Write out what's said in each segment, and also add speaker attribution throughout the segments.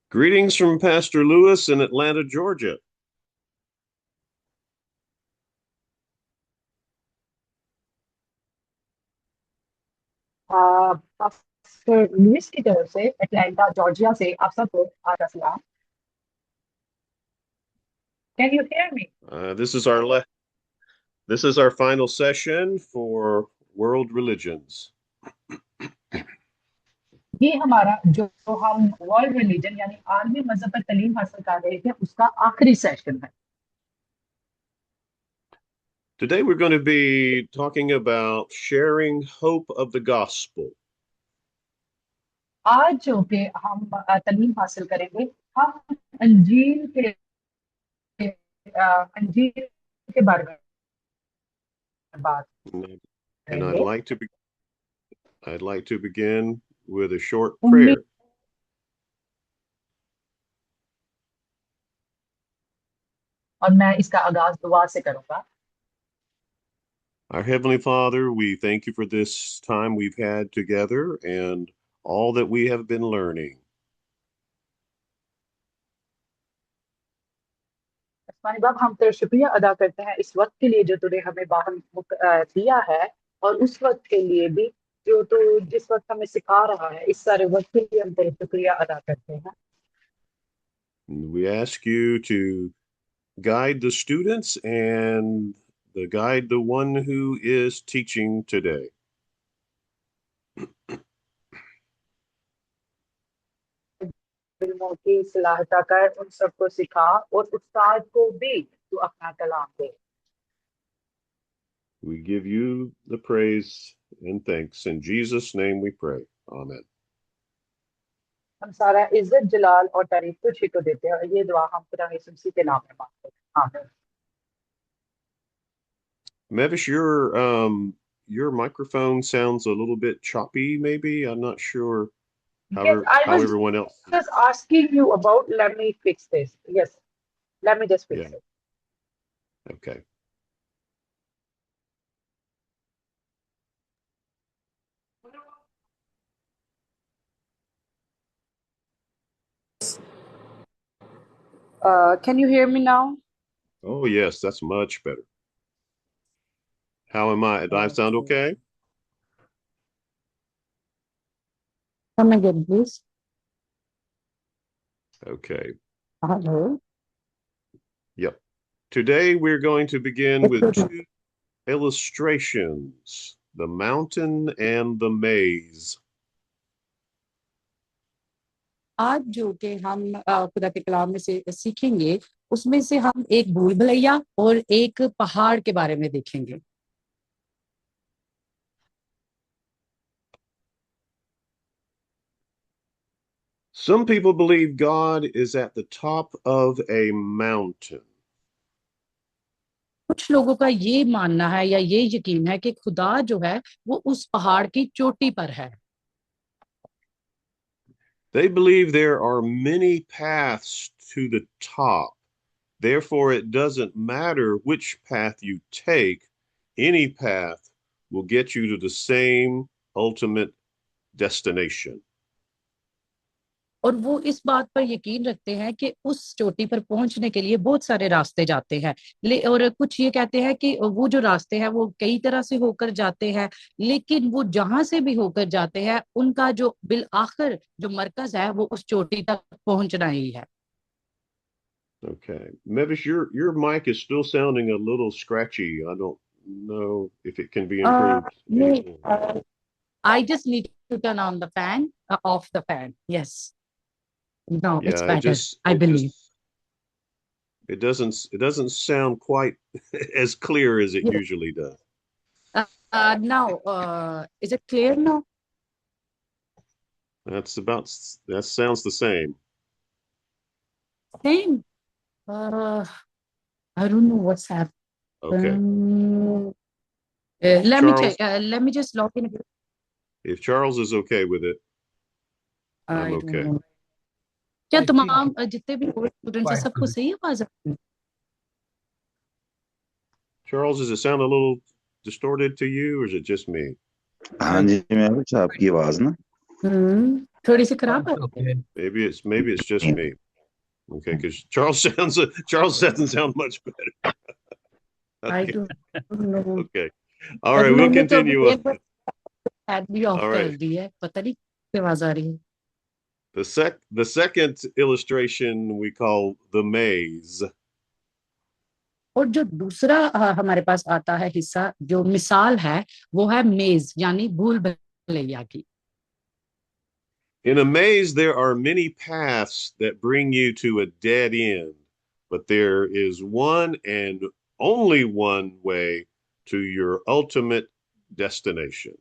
Speaker 1: Greetings from Pastor Lewis in Atlanta, Georgia.
Speaker 2: Pastor Lewis की तरफ से अटलांटा जॉर्जिया से आप सबको आजा सलाम। Can you hear me?
Speaker 1: Uh, this is our le- this is our final session for world religions.
Speaker 2: ये हमारा जो हम वर्ल्ड रिलीजन यानी आलमी मजहब पर तालीम हासिल कर रहे थे उसका आखिरी सेशन है।
Speaker 1: Today we're going to be talking about sharing hope of the gospel.
Speaker 2: आज जो कि हम तालीम हासिल करेंगे, हम अंजील के अंजील के बारे में बात
Speaker 1: And I'd
Speaker 2: करेंगे।
Speaker 1: like to be I'd like to begin with a short
Speaker 2: उम्मीद
Speaker 1: prayer.
Speaker 2: और मैं इसका आगाज दुआ से करूंगा।
Speaker 1: Our Heavenly Father, we thank you for this time we've had together and all that we have been learning.
Speaker 2: आसमानी बाप, हम तेरा शुक्रिया अदा करते हैं इस वक्त के लिए जो तूने हमें बाहर दिया है, और उस वक्त के लिए भी जो तू जिस वक्त हमें सिखा रहा है। इस सारे वक्त के लिए हम तेरा शुक्रिया अदा करते हैं।
Speaker 1: We ask you to guide the students and guide the one who is teaching today.
Speaker 2: फिल्मों की सलाहता कर, उन सबको सिखा और उस्ताद को भी तू अपना कलाम दे।
Speaker 1: We give you the praise and thanks. In Jesus' name we pray. Amen.
Speaker 2: हम सारा इज्जत जलाल और तारीफ तुझ ही को देते हैं, और ये दुआ हम खुदा यीशु मसीह के नाम में मांगते हैं, आमीन।
Speaker 1: Mevish, your microphone sounds a little bit choppy, maybe. I'm not sure
Speaker 2: Yes, I
Speaker 1: how
Speaker 2: was
Speaker 1: everyone else.
Speaker 2: just asking you about, let me fix this. Yes, let me just
Speaker 1: Yeah,
Speaker 2: fix it.
Speaker 1: okay.
Speaker 2: Can you hear me now?
Speaker 1: Oh, yes, that's much better. How am I? Do I sound okay?
Speaker 2: Come again, please.
Speaker 1: Okay.
Speaker 2: Hello.
Speaker 1: Yep. Today we're going to begin with two illustrations, the mountain and the maze.
Speaker 2: आज जो कि हम खुदा के कलाम में से सीखेंगे, उसमें से हम एक भूल भुलैया और एक पहाड़ के बारे में देखेंगे।
Speaker 1: Some people believe God is at the top of a mountain.
Speaker 2: कुछ लोगों का ये मानना है या ये यकीन है कि खुदा जो है वो उस पहाड़ की चोटी पर है।
Speaker 1: They believe there are many paths to the top. Therefore, it doesn't matter which path you take, any path will get you to the same ultimate destination.
Speaker 2: और वो इस बात पर यकीन रखते हैं कि उस चोटी पर पहुंचने के लिए बहुत सारे रास्ते जाते हैं। और कुछ ये कहते हैं कि वो जो रास्ते हैं वो कई तरह से होकर जाते हैं, लेकिन वो जहां से भी होकर जाते हैं उनका जो बिल आखिर जो मरकज है वो उस चोटी तक पहुंचना ही है।
Speaker 1: Okay. Mevish, your mic is still sounding a little scratchy. I don't know if it can be improved anymore.
Speaker 2: I just need to turn on the fan, off the fan. Yes. No, it's
Speaker 1: Yeah,
Speaker 2: better, I believe.
Speaker 1: it doesn't sound quite as clear as it
Speaker 2: Yes.
Speaker 1: usually does.
Speaker 2: Now, is it clear now?
Speaker 1: That sounds the same.
Speaker 2: Same. I don't know what's
Speaker 1: Okay.
Speaker 2: happened.
Speaker 1: If
Speaker 2: Let me check.
Speaker 1: Charles
Speaker 2: Let me just log in.
Speaker 1: if Charles is okay with it, I'm
Speaker 2: I don't
Speaker 1: okay.
Speaker 2: know. क्या तमाम जितने भी students हैं सबको सही आवाज है?
Speaker 1: Charles, does it sound a little distorted to you, or is it just me?
Speaker 3: हाँ जी मैं कुछ आपकी आवाज ना।
Speaker 2: थोड़ी सी खराब आ रही
Speaker 3: Okay.
Speaker 1: Maybe it's just me. Okay, because Charles doesn't sound much better.
Speaker 2: है, आई
Speaker 1: Okay,
Speaker 2: don't know.
Speaker 1: okay. All
Speaker 2: पर
Speaker 1: right, we'll
Speaker 2: मैंने तो
Speaker 1: continue
Speaker 2: अभी
Speaker 1: on.
Speaker 2: एक बार ऐड भी ऑफ
Speaker 1: All
Speaker 2: कर
Speaker 1: right.
Speaker 2: दी है, पता नहीं क्या आवाज आ रही है।
Speaker 1: The second illustration we call the maze.
Speaker 2: और जो दूसरा हमारे पास आता है हिस्सा, जो मिसाल है, वो है मेज यानी भूल भुलैया की।
Speaker 1: In a maze, there are many paths that bring you to a dead end, but there is one and only one way to your ultimate destination.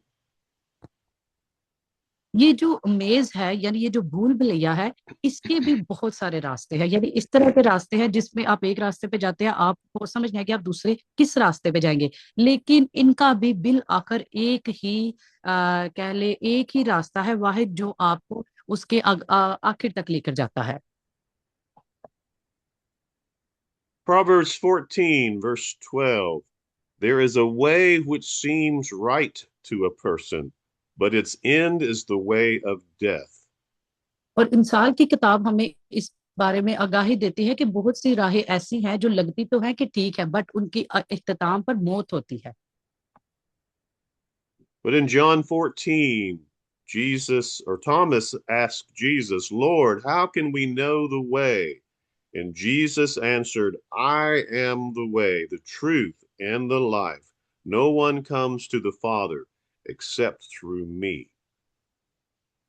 Speaker 2: ये जो मेज है यानी ये जो भूल भुलैया है, इसके भी बहुत सारे रास्ते हैं, यानी इस तरह के रास्ते हैं जिसमें आप एक रास्ते पे जाते हैं, आपको समझ नहीं है कि आप दूसरे किस रास्ते पे जाएंगे, लेकिन इनका भी बिल आखिर एक ही कह ले एक ही रास्ता है वाहिद, जो आपको उसके आखिर तक लेकर जाता है।
Speaker 1: Proverbs 14, verse 12. There is a way which seems right to a person, but its end is the way of death.
Speaker 2: और इंसाल की किताब हमें इस बारे में आगाही देती है कि बहुत सी राहें ऐसी हैं जो लगती तो है कि ठीक है, बट उनकी इख्तिताम पर मौत होती है।
Speaker 1: But in John 14, Jesus or Thomas asked Jesus, Lord, how can we know the way? And Jesus answered, I am the way, the truth, and the life. No one comes to the Father except through me.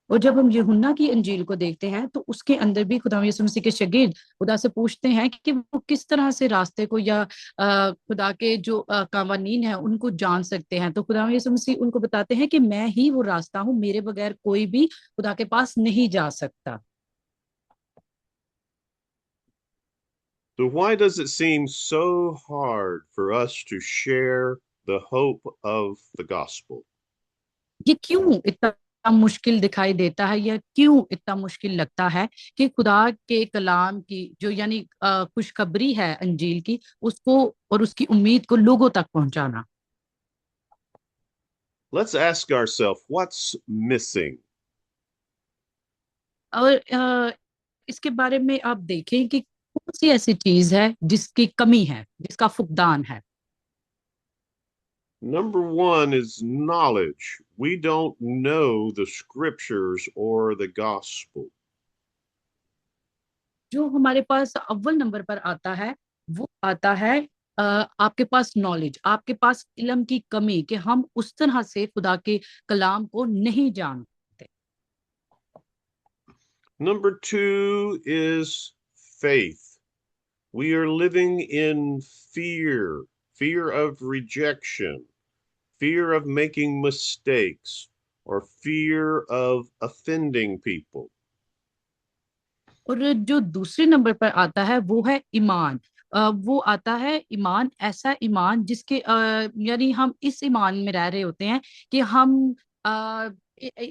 Speaker 2: और जब हम यूहन्ना की इंजील को देखते हैं तो उसके अंदर भी खुदा यीशु मसीह के शागिर्द खुदा से पूछते हैं कि वो किस तरह से रास्ते को या खुदा के जो कावानीन है उनको जान सकते हैं, तो खुदा यीशु मसीह उनको बताते हैं कि मैं ही वो रास्ता हूँ, मेरे बगैर कोई भी खुदा के पास नहीं जा सकता।
Speaker 1: So, why does it seem so hard for us to share the hope of the gospel?
Speaker 2: ये क्यों इतना मुश्किल दिखाई देता है, या क्यों इतना मुश्किल लगता है कि खुदा के कलाम की जो यानी खुशखबरी है अंजील की, उसको और उसकी उम्मीद को लोगों तक पहुंचाना।
Speaker 1: Let's ask ourselves what's missing?
Speaker 2: और इसके बारे में आप देखें कि कौन सी ऐसी चीज है जिसकी कमी है, जिसका फुकदान है।
Speaker 1: Number one is knowledge. We don't know the scriptures or the gospel.
Speaker 2: जो हमारे पास अव्वल नंबर पर आता है वो आता है आपके पास नॉलेज, आपके पास इल्म की कमी, कि हम उस तरह से खुदा के कलाम को नहीं जानते।
Speaker 1: Number two is faith. We are living in fear of rejection, fear of making mistakes, or fear of offending people.
Speaker 2: और जो दूसरे नंबर पर आता है वो है ईमान। वो आता है ईमान, ऐसा ईमान जिसके यानी हम इस ईमान में रह रहे होते हैं कि हम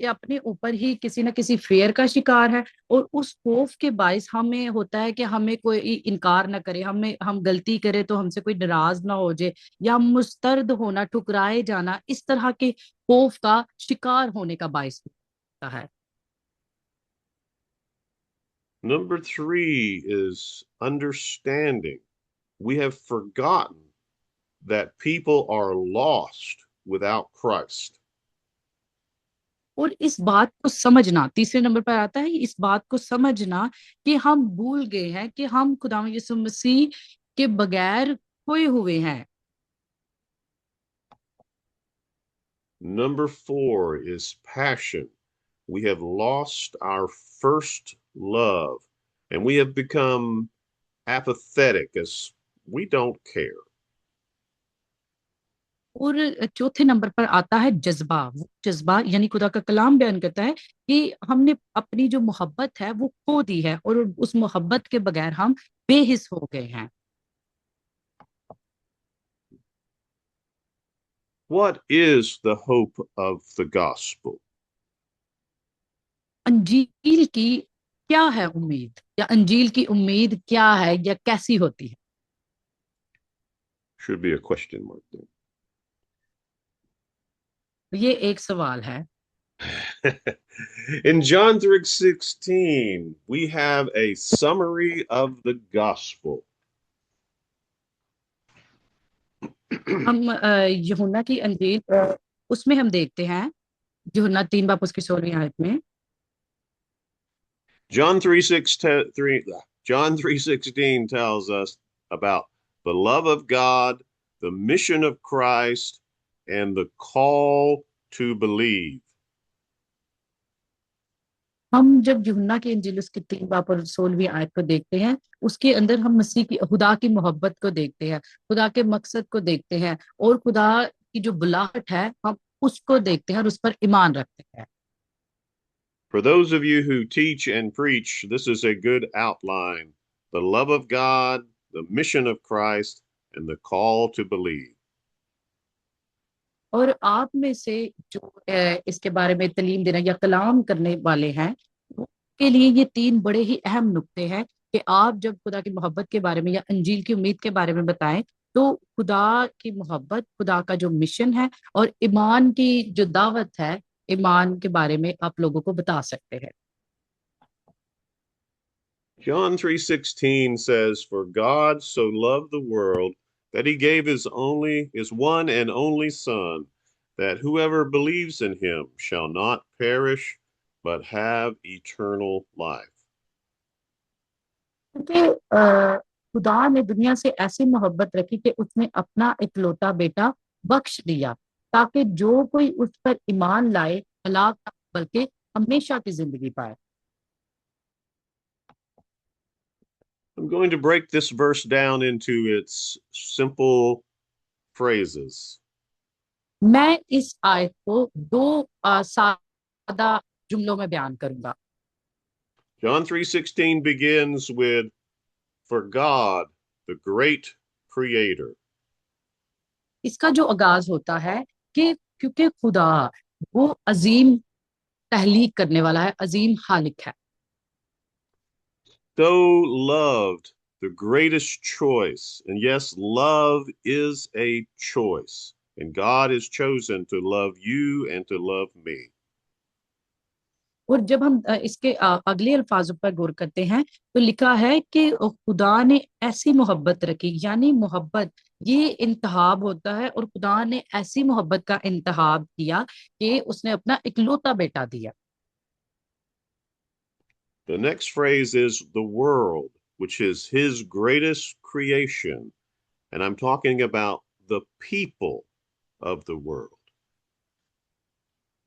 Speaker 2: अपने ऊपर ही किसी न किसी फेयर का शिकार है, और उस खौफ के बायस हमें होता है कि हमें कोई इनकार ना करे, हमें हम गलती करें तो हमसे कोई नाराज ना हो जाए, या मुस्तर्द होना, ठुकराए जाना, इस तरह के खौफ का शिकार होने का बायस होता है।
Speaker 1: Number three is understanding. We have forgotten that people are lost without Christ.
Speaker 2: और इस बात को समझना, तीसरे नंबर पर आता है इस बात को समझना कि हम भूल गए हैं कि हम खुदा यीशु मसीह के बगैर खोए हुए हैं।
Speaker 1: Number four is passion. We have lost our first love and we have become apathetic as we don't care.
Speaker 2: और चौथे नंबर पर आता है जज्बा। वो जज्बा यानी खुदा का कलाम बयान करता है कि हमने अपनी जो मोहब्बत है वो खो दी है, और उस मोहब्बत के बगैर हम बेहिस हो गए हैं।
Speaker 1: What is the hope of the gospel?
Speaker 2: अंजील की क्या है उम्मीद, या अंजील की उम्मीद क्या है या कैसी होती है?
Speaker 1: Should be a question mark
Speaker 2: ये एक सवाल है।
Speaker 1: there. In John 3:16, we have a summary of the gospel.
Speaker 2: हम यूहन्ना की अंजील उसमें हम देखते हैं यूहन्ना 3 बाप उसकी 16वीं आयत में
Speaker 1: John 3:16 John 3:16 tells us about the love of God, the mission of Christ, and the call to believe.
Speaker 2: हम जब यूहन्ना की इंजील उसकी 3 बाप और 16वीं आयत को देखते हैं उसके अंदर हम मसीह की खुदा की मोहब्बत को देखते हैं, खुदा के मकसद को देखते हैं और खुदा की जो बुलाहट है हम उसको देखते हैं और उस पर ईमान रखते हैं।
Speaker 1: For those of you who teach and preach, this is a good outline. The love of God, the mission of Christ, and the call to believe.
Speaker 2: और आप में से जो इसके बारे में तालीम देना या कलाम करने वाले हैं उनके लिए ये 3 बड़े ही अहम नुक्ते हैं कि आप जब खुदा की मोहब्बत के बारे में या अंजील की उम्मीद के बारे में बताएं तो खुदा की मोहब्बत, खुदा का जो मिशन है और ईमान की जो दावत है, ईमान के बारे में आप लोगों को बता सकते हैं।
Speaker 1: John 3:16 says, "For God so loved the world that he gave his one and only son, that whoever believes in him shall not perish but have eternal life."
Speaker 2: क्योंकि खुदा ने दुनिया से ऐसी मोहब्बत रखी कि उसने अपना इकलौता बेटा बख्श दिया ताकि जो कोई उस पर ईमान लाए हलाक ना हो, बल्कि हमेशा की जिंदगी पाए।
Speaker 1: I'm going to break this verse down into its simple phrases.
Speaker 2: मैं इस आयत को 2 सादा जुमलों में बयान करूंगा।
Speaker 1: John 3:16 begins with, "For God, the great creator."
Speaker 2: इसका जो आगाज होता है कि क्योंकि खुदा वो अजीम तहलीक करने वाला है, अजीम खालिक है।
Speaker 1: So loved, the greatest choice. And yes, love is a choice. And God has chosen to love you and to love me.
Speaker 2: और जब हम इसके अगले अल्फाजों पर गौर करते हैं तो लिखा है कि खुदा ने ऐसी मोहब्बत रखी, यानी मोहब्बत ये इंतहाब होता है और खुदा ने ऐसी मोहब्बत का इंतहाब किया कि उसने अपना इकलौता बेटा दिया।
Speaker 1: The next phrase is the world, which is his greatest creation. And I'm talking about the people of the world.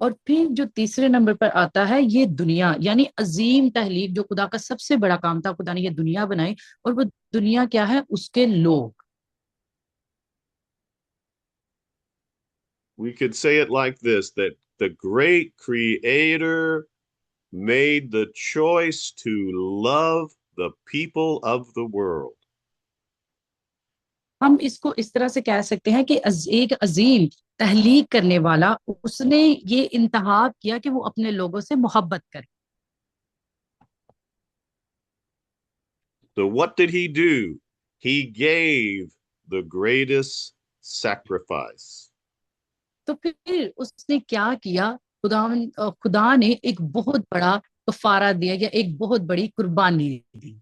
Speaker 2: और फिर जो तीसरे नंबर पर आता है ये दुनिया, यानी अजीम तहलीक, जो खुदा का सबसे बड़ा काम था, खुदा ने ये दुनिया बनाई और वो दुनिया क्या है, उसके लोग।
Speaker 1: We could say it like this, that the great creator made the choice to love the people of the world.
Speaker 2: हम इसको इस तरह से कह सकते हैं कि एक अजीम तहलीक करने वाला उसने ये इंतहाब किया कि वो अपने लोगों से मोहब्बत करे।
Speaker 1: So what did he do? He gave the greatest sacrifice.
Speaker 2: तो फिर उसने क्या किया, खुदा ने एक बहुत बड़ा कफारा दिया या एक बहुत बड़ी कुर्बानी दी।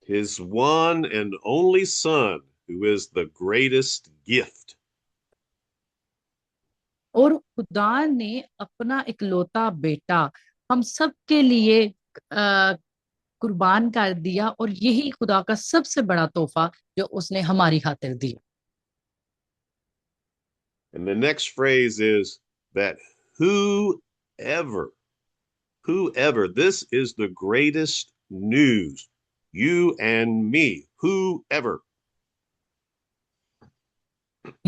Speaker 1: His one and only son, who is the greatest gift.
Speaker 2: और खुदा ने अपना इकलौता बेटा हम सब के लिए आ, कुर्बान कर दिया और यही खुदा का सबसे बड़ा तोहफा जो उसने हमारी खातिर दिया।
Speaker 1: And the next phrase is that whoever, whoever, this is the greatest news. You and me, whoever.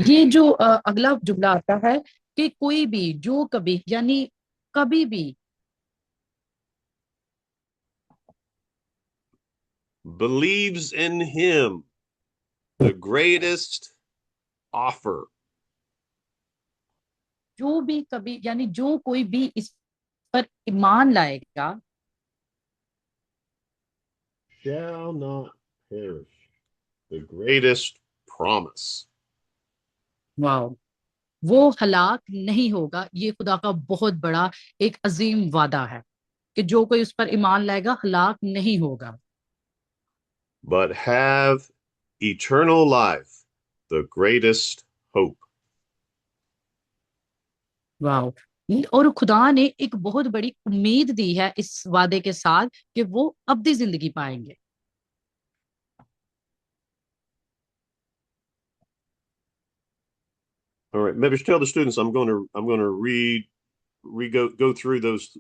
Speaker 2: ये जो अगला जुमला आता है कि कोई भी, जो कभी, यानी कभी भी,
Speaker 1: Believes in him, the greatest offer.
Speaker 2: जो भी कभी, यानी जो कोई भी इस पर ईमान लाएगा
Speaker 1: Shall not perish. The greatest promise.
Speaker 2: वाह, वो हलाक नहीं होगा। ये खुदा का बहुत बड़ा एक अजीम वादा है कि जो कोई उस पर ईमान लाएगा हलाक नहीं होगा,
Speaker 1: but have eternal life, the greatest hope.
Speaker 2: वाह। और खुदा ने एक बहुत बड़ी उम्मीद दी है इस वादे के साथ कि वो अब्दी जिंदगी पाएंगे।
Speaker 1: All right, maybe tell the students I'm going to go through those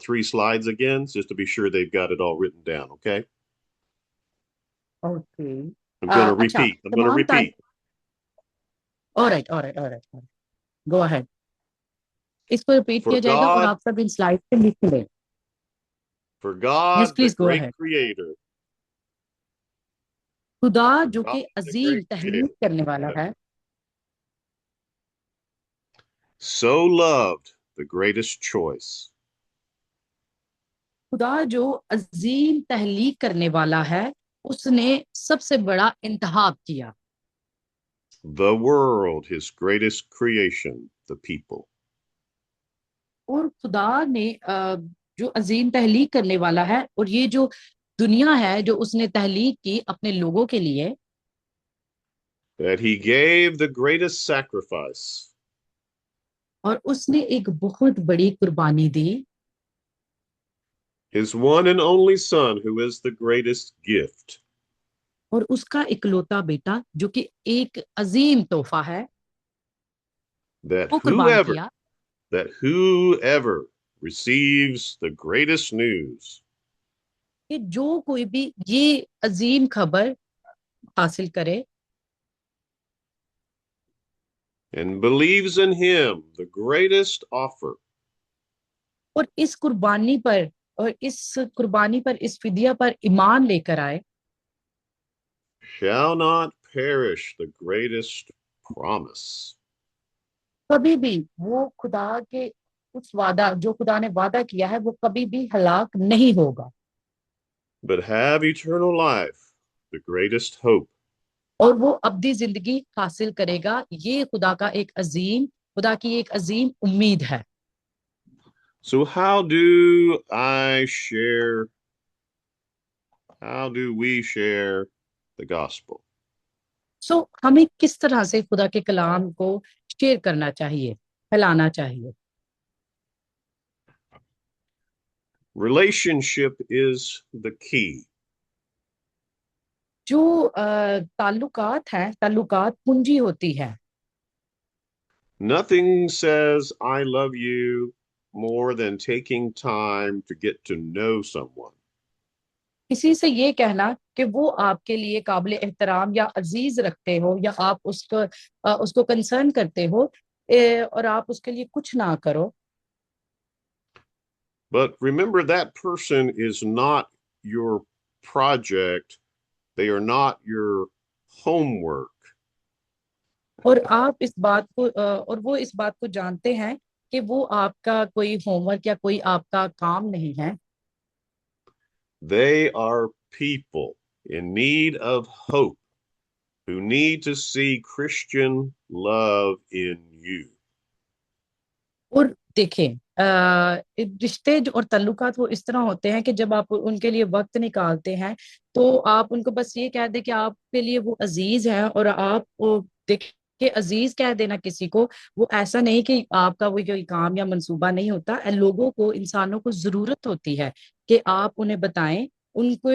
Speaker 1: three slides again just to be sure they've got it all written down. Okay,
Speaker 2: okay.
Speaker 1: I'm going to
Speaker 2: अच्छा,
Speaker 1: repeat. I'm going to
Speaker 2: तमाम
Speaker 1: repeat.
Speaker 2: Alright alright alright, go ahead. इसको repeat
Speaker 1: For
Speaker 2: किया जाएगा और
Speaker 1: God,
Speaker 2: आप सब इन slide पे लिख लें।
Speaker 1: for
Speaker 2: yes
Speaker 1: God, the
Speaker 2: please go
Speaker 1: great
Speaker 2: ahead.
Speaker 1: Creator,
Speaker 2: खुदा
Speaker 1: for
Speaker 2: जो
Speaker 1: God,
Speaker 2: कि
Speaker 1: the
Speaker 2: अजीम
Speaker 1: great
Speaker 2: तहलीक
Speaker 1: Creator,
Speaker 2: करने वाला है,
Speaker 1: so loved the greatest choice,
Speaker 2: खुदा जो अजीम तहलीक करने वाला है, उसने सबसे बड़ा इंतखाब किया।
Speaker 1: the world, His greatest creation, the people.
Speaker 2: और खुदा ने जो अजीम तहलीक करने वाला है, और ये जो दुनिया है जो उसने तहलीक की अपने लोगों के लिए,
Speaker 1: That He gave the greatest sacrifice,
Speaker 2: और उसने एक बहुत बड़ी कुर्बानी दी,
Speaker 1: His one and only Son, who is the greatest gift,
Speaker 2: और उसका इकलौता बेटा जो कि एक अजीम तोहफा है,
Speaker 1: that
Speaker 2: वो कुर्बान
Speaker 1: whoever
Speaker 2: किया।
Speaker 1: that whoever receives the greatest news
Speaker 2: कि जो कोई भी ये अजीम खबर हासिल करे
Speaker 1: and believes in Him, the greatest offer,
Speaker 2: और इस कुर्बानी पर, और इस कुर्बानी पर, इस फिदिया पर ईमान लेकर आए,
Speaker 1: shall not perish, the greatest promise,
Speaker 2: कभी भी वो खुदा के उस वादा जो खुदा ने वादा किया है वो कभी भी हलाक नहीं होगा,
Speaker 1: but have eternal life, the greatest hope.
Speaker 2: और वो अब्दी जिंदगी हासिल करेगा। ये खुदा का एक अजीम, खुदा की एक अजीम उम्मीद है।
Speaker 1: So how do we share the gospel?
Speaker 2: हमें किस तरह से खुदा के कलाम को शेयर करना चाहिए, फैलाना चाहिए?
Speaker 1: Relationship is the key.
Speaker 2: जो ताल्लुकात हैं, ताल्लुकात पूंजी होती है।
Speaker 1: Nothing says I love you more than taking time to get to know someone.
Speaker 2: किसी से ये कहना कि वो आपके लिए काबिल एहतराम या अजीज रखते हो, या आप उसको कंसर्न करते हो, और आप उसके लिए कुछ ना करो।
Speaker 1: But remember, that person is not your project. They are not your homework.
Speaker 2: और आप इस बात को और वो इस बात को जानते हैं कि वो आपका कोई होमवर्क या कोई आपका काम नहीं है।
Speaker 1: They are people in need of hope who need to see Christian love in you.
Speaker 2: और देखें, रिश्ते और ताल्लुकात वो इस तरह होते हैं कि जब आप उनके लिए वक्त निकालते हैं, तो आप उनको बस ये कह दें कि आपके लिए वो अजीज है, और आप देखिए, अजीज कह देना किसी को, वो ऐसा नहीं कि आपका वो कोई काम या मंसूबा नहीं होता। लोगों को, इंसानों को जरूरत होती है कि आप उन्हें बताएं। उनको,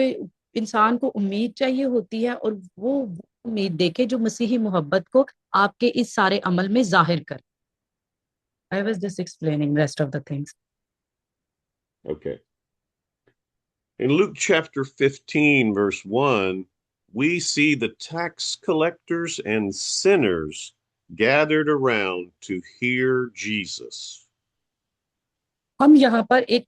Speaker 2: इंसान को उम्मीद चाहिए होती है, और वो उम्मीद देखे जो मसीही मोहब्बत को आपके इस सारे अमल में जाहिर कर। I was just explaining rest of the things.
Speaker 1: Okay. In Luke chapter 15, verse 1, we see the tax collectors and sinners gathered around to hear Jesus.
Speaker 2: हम यहाँ पर एक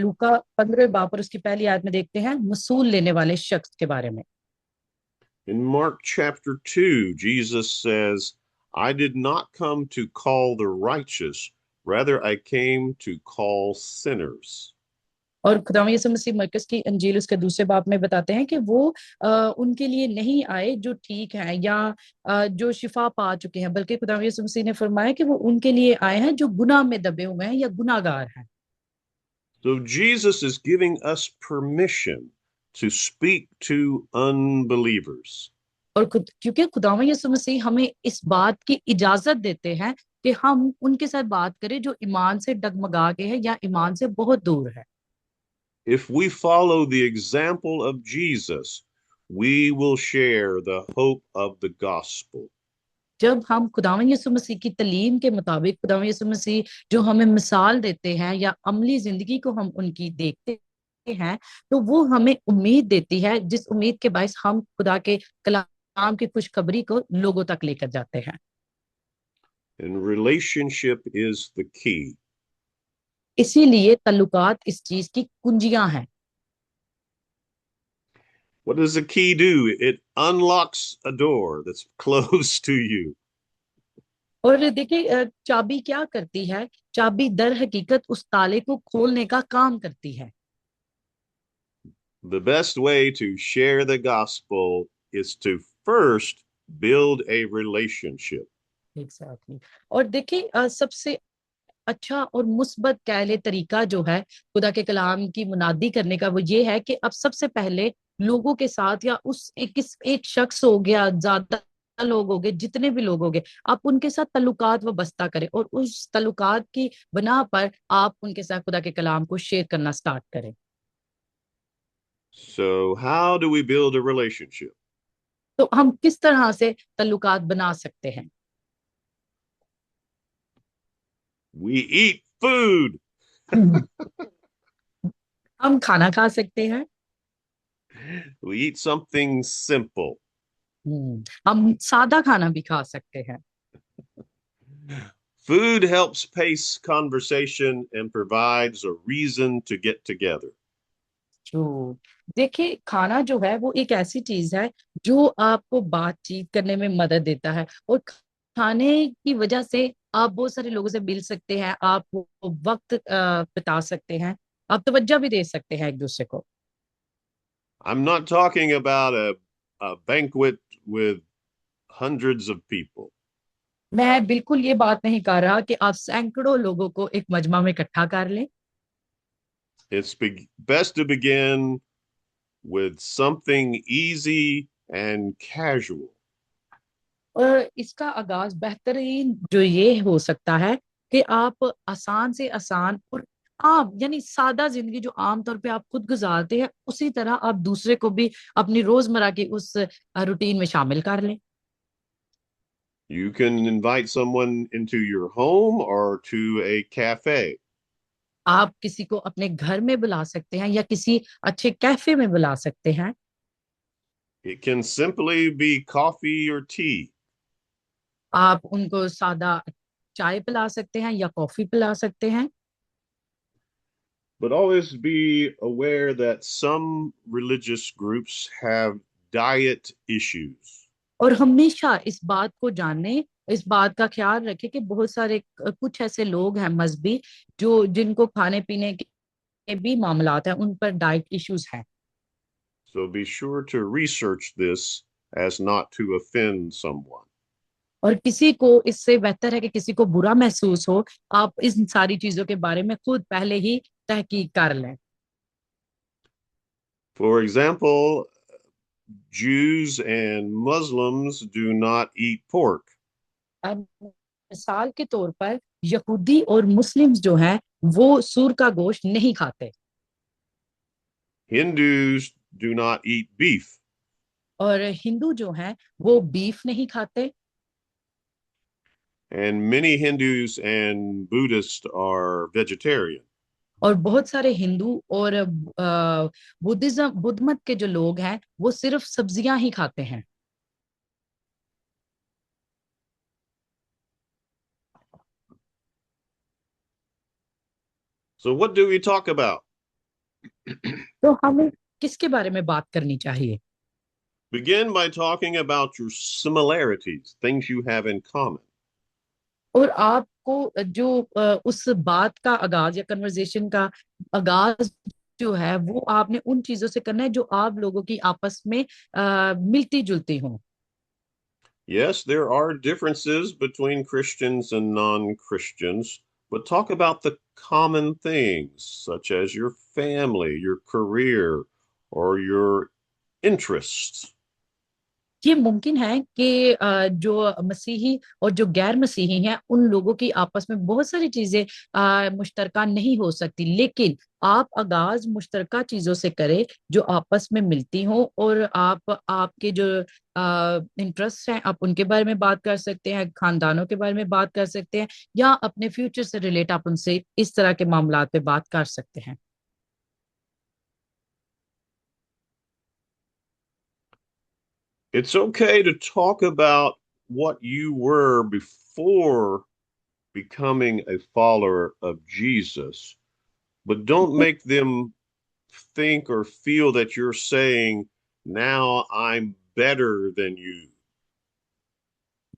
Speaker 2: लूका 15 बाप और उसकी पहली आयत में देखते हैं मसूल लेने वाले शख्स के बारे में।
Speaker 1: In Mark chapter 2, Jesus says, I did not come to call the righteous, rather, I came to call sinners.
Speaker 2: और खुदावंद यीशु मसीह मरकस की अंजील उसके दूसरे बाब में बताते हैं कि वो उनके लिए नहीं आए जो ठीक हैं या जो शिफा पा चुके हैं, बल्कि खुदावंद यीशु मसीह ने फरमाया कि वो उनके लिए आए हैं जो गुनाह में दबे हुए हैं या गुनाहगार हैं।
Speaker 1: So Jesus is giving us permission to speak to unbelievers.
Speaker 2: और खुद क्योंकि खुदावंद यीशु मसीह हमें इस बात की इजाजत देते हैं कि हम उनके साथ बात करें जो ईमान से डगमगा के है या ईमान से बहुत दूर है।
Speaker 1: If we follow the example of Jesus, we will share the hope of the gospel.
Speaker 2: जब हम खुदावंद यीशु मसीह की तालीम के मुताबिक खुदावंद यीशु मसीह जो हमें मिसाल देते हैं या अमली जिंदगी को हम उनकी देखते हैं, तो वो हमें उम्मीद देती है, जिस उम्मीद के बायस हम खुदा के कलाम की खुशखबरी को लोगों तक लेकर जाते हैं।
Speaker 1: And relationship is the key.
Speaker 2: इसीलिए तल्लुकात इस चीज की कुंजियां हैं।
Speaker 1: What does the key do? It unlocks a door that's closed to you.
Speaker 2: और देखिए चाबी क्या करती है? चाबी दर हकीकत उस ताले को खोलने का काम करती है।
Speaker 1: The best way to share the gospel is to first build a relationship.
Speaker 2: Exactly. और देखिए सबसे अच्छा और मुस्बत कह ले तरीका जो है खुदा के कलाम की मुनादी करने का, वो ये है कि अब सबसे पहले लोगों के साथ या उस एक शख्स हो गया, ज्यादा लोग हो गए, जितने भी लोग हो गए, आप उनके साथ तल्लुकात वबस्ता करें और उस तल्लुकात की बना पर आप उनके साथ खुदा के कलाम को शेयर करना स्टार्ट करें।
Speaker 1: So, how do we build a relationship?
Speaker 2: तो हम किस तरह से तल्लुकात बना सकते हैं?
Speaker 1: We eat food.
Speaker 2: हम खाना खा सकते हैं।
Speaker 1: We eat something simple.
Speaker 2: हम सादा खाना भी खा सकते हैं।
Speaker 1: Food helps pace conversation and provides a reason to get together.
Speaker 2: जो देखिए खाना जो है वो एक ऐसी चीज है जो आपको बातचीत करने में मदद देता है, और खाने की वजह से आप बहुत सारे लोगों से मिल सकते हैं, आप वो वक्त बिता सकते हैं, आप तवज्जो भी दे सकते हैं एक दूसरे को।
Speaker 1: I'm not talking about a banquet with hundreds of people.
Speaker 2: मैं बिल्कुल ये बात नहीं कर रहा कि आप सैकड़ों लोगों को एक मजमा में इकट्ठा कर लें।
Speaker 1: It's best to begin with something easy and casual.
Speaker 2: और इसका आगाज बेहतरीन जो ये हो सकता है कि आप आसान से आसान और आम यानी सादा जिंदगी जो आमतौर पे आप खुद गुजारते हैं उसी तरह आप दूसरे को भी अपनी रोजमर्रा की उस रूटीन में शामिल कर लें।
Speaker 1: You can invite someone into your home or to a cafe.
Speaker 2: आप किसी को अपने घर में बुला सकते हैं या किसी अच्छे कैफे में बुला सकते हैं।
Speaker 1: It can simply be coffee or tea.
Speaker 2: आप उनको सादा चाय पिला सकते हैं या कॉफी पिला सकते हैं।
Speaker 1: But always be aware that some religious groups have diet issues.
Speaker 2: और हमेशा इस बात को जाने, इस बात का ख्याल रखें कि बहुत सारे कुछ ऐसे लोग हैं मजहबी जो जिनको खाने पीने के भी मामलात हैं, उन पर डाइट इश्यूज हैं।
Speaker 1: So be sure to research this as not to offend someone.
Speaker 2: और किसी को इससे बेहतर है कि किसी को बुरा महसूस हो, आप इन सारी चीजों के बारे में खुद पहले ही तहकीक कर लें।
Speaker 1: For example, Jews and Muslims do not eat pork.
Speaker 2: अब मिसाल के तौर पर यहूदी और मुस्लिम्स जो हैं वो सूर का गोश्त नहीं खाते,
Speaker 1: Hindus do not eat beef.
Speaker 2: और हिंदू जो हैं वो बीफ नहीं खाते,
Speaker 1: And many Hindus and Buddhists are vegetarian.
Speaker 2: और बहुत सारे हिंदू और बुद्ध मत के जो लोग हैं वो सिर्फ सब्जियां ही खाते हैं।
Speaker 1: So what do we talk about?
Speaker 2: तो हमें किसके बारे में बात करनी चाहिए?
Speaker 1: Begin by talking about your similarities, things you have in common.
Speaker 2: और आपको जो उस बात का आगाज या कन्वर्सेशन का आगाज जो है वो आपने उन चीजों से करना है जो आप लोगों की आपस में मिलती जुलती हों।
Speaker 1: Yes, there are differences between Christians and non-Christians, but talk about the common things, such as your family, your career, or your interests.
Speaker 2: ये मुमकिन है कि जो मसीही और जो गैर मसीही हैं उन लोगों की आपस में बहुत सारी चीजें मुश्तरका नहीं हो सकती, लेकिन आप आगाज मुश्तरका चीजों से करें जो आपस में मिलती हों, और आप आपके जो इंटरेस्ट हैं आप उनके बारे में बात कर सकते हैं, खानदानों के बारे में बात कर सकते हैं, या अपने फ्यूचर से रिलेट आप उनसे इस तरह के मामलात पे बात कर सकते हैं।
Speaker 1: It's okay to talk about what you were before becoming a follower of Jesus, but don't make them think or feel that you're saying, now I'm better than you.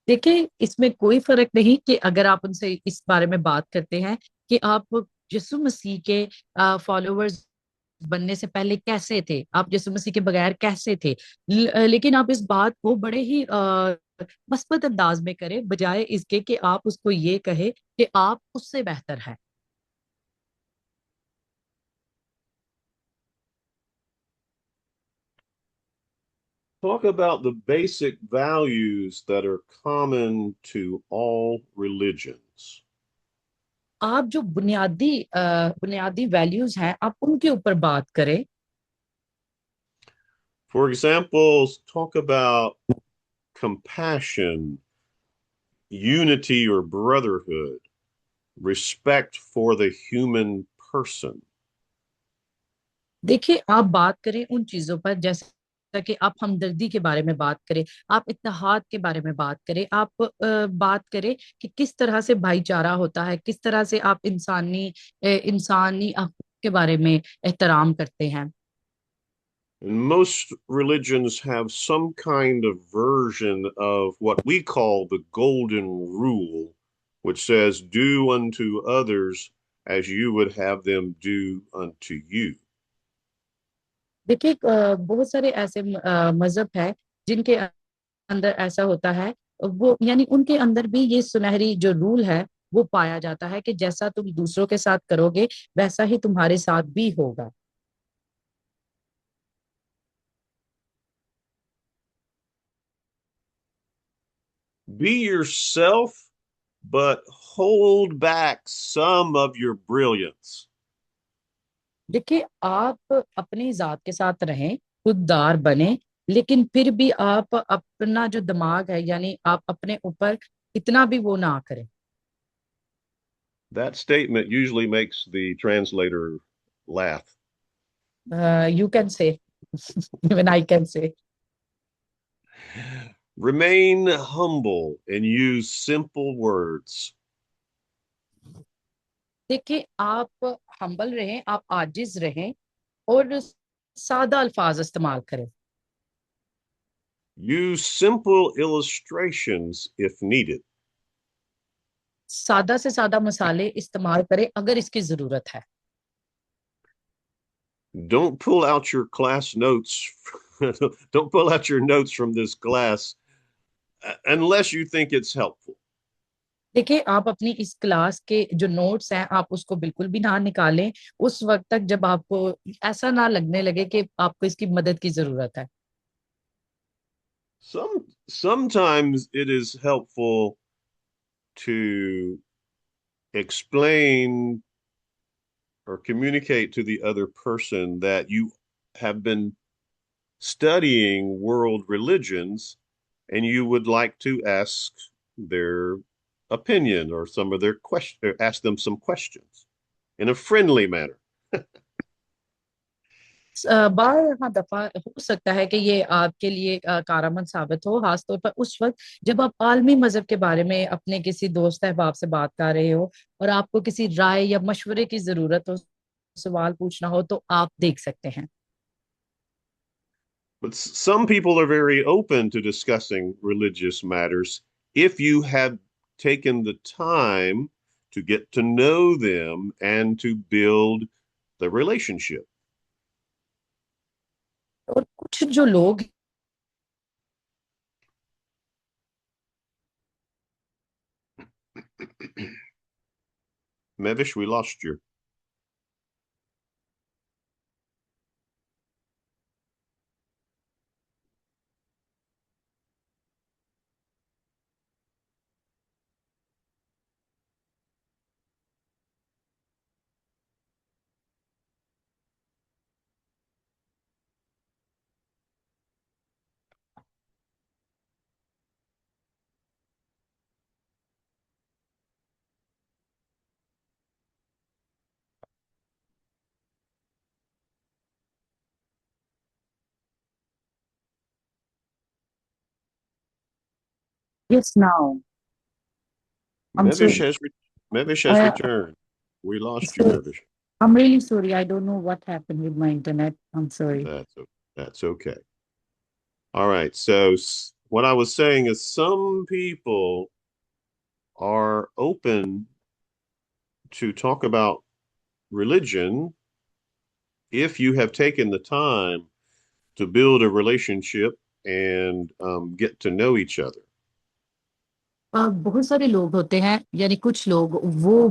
Speaker 2: देखिए, इसमें कोई फर्क नहीं कि अगर आप उनसे इस बारे में बात करते हैं कि आप यीशु मसीह के फॉलोअर्स बनने से पहले कैसे थे, आप यीशु मसीह के बगैर कैसे थे। लेकिन आप इस बात को बड़े ही मस्बत अंदाज में करें, बजाय इसके कि आप उसको ये कहे कि आप उससे बेहतर हैं।
Speaker 1: Talk about the basic values that are common to all religions.
Speaker 2: आप जो बुनियादी वैल्यूज हैं आप उनके ऊपर बात करें।
Speaker 1: For example, talk about compassion, unity or brotherhood, respect for the human person.
Speaker 2: देखिए, आप बात करें उन चीजों पर जैसे कि आप हमदर्दी के बारे में बात करें, आप इत्तेहाद के बारे में बात करें, आप बात करें कि किस तरह से भाईचारा होता है, किस तरह से आप इंसानी हकूक के बारे में एहतराम करते हैं।
Speaker 1: And most religions have some kind of version of what we call the golden rule, which says, do unto others as you would have them do unto you.
Speaker 2: देखिए, बहुत सारे ऐसे मजहब है जिनके अंदर ऐसा होता है, वो यानी उनके अंदर भी ये सुनहरी जो रूल है वो पाया जाता है कि जैसा तुम दूसरों के साथ करोगे वैसा ही तुम्हारे साथ भी होगा।
Speaker 1: Be yourself, but hold back some of your brilliance.
Speaker 2: देखिए, आप अपनी जात के साथ रहें, खुददार बने, लेकिन फिर भी आप अपना जो दिमाग है यानी आप अपने ऊपर इतना भी वो ना करें।
Speaker 1: That statement usually makes the translator laugh.
Speaker 2: You can say even I can say.
Speaker 1: Remain humble and use simple words.
Speaker 2: देखिए, आप हम्बल रहें, आप आजिज रहें, और सादा अल्फाज इस्तेमाल करें।
Speaker 1: Use simple illustrations if needed.
Speaker 2: सादा से सादा मसाले इस्तेमाल करें अगर इसकी जरूरत है।
Speaker 1: Don't pull out your class notes. Don't pull out your notes from this class unless you think it's helpful.
Speaker 2: देखिए, आप अपनी इस क्लास के जो नोट्स हैं आप उसको बिल्कुल भी ना निकालें उस वक्त तक जब आपको ऐसा ना लगने लगे कि आपको इसकी मदद की जरूरत है।
Speaker 1: Sometimes it is helpful to explain or communicate to the other person that you have been studying world religions and you would like to ask their opinion or some of their questions, ask them some questions in a friendly manner.
Speaker 2: बार हाँ दफा हो सकता है कि ये आपके लिए कारआमद साबित हो, खासतौर पर उस वक्त जब आप आलमी मजहब के बारे में अपने किसी दोस्त अहबाब से बात कर रहे हो और आपको किसी राय या मशवरे की जरूरत हो, सवाल पूछना हो, तो आप देख सकते हैं।
Speaker 1: But some people are very open to discussing religious matters if you have taken the time to get to know them and to build the relationship.
Speaker 2: और कुछ जो लोग
Speaker 1: Mevish, we lost you.
Speaker 2: yes now I'm
Speaker 1: Mevish
Speaker 2: sorry.
Speaker 1: has Mevish has
Speaker 2: I,
Speaker 1: returned. We lost you,
Speaker 2: so
Speaker 1: Mevish.
Speaker 2: I'm really sorry. I don't know what happened with my internet. I'm sorry.
Speaker 1: That's okay. All right. So what I was saying is some people are open to talk about religion if you have taken the time to build a relationship and get to know each other.
Speaker 2: बहुत सारे लोग होते हैं, यानी कुछ लोग वो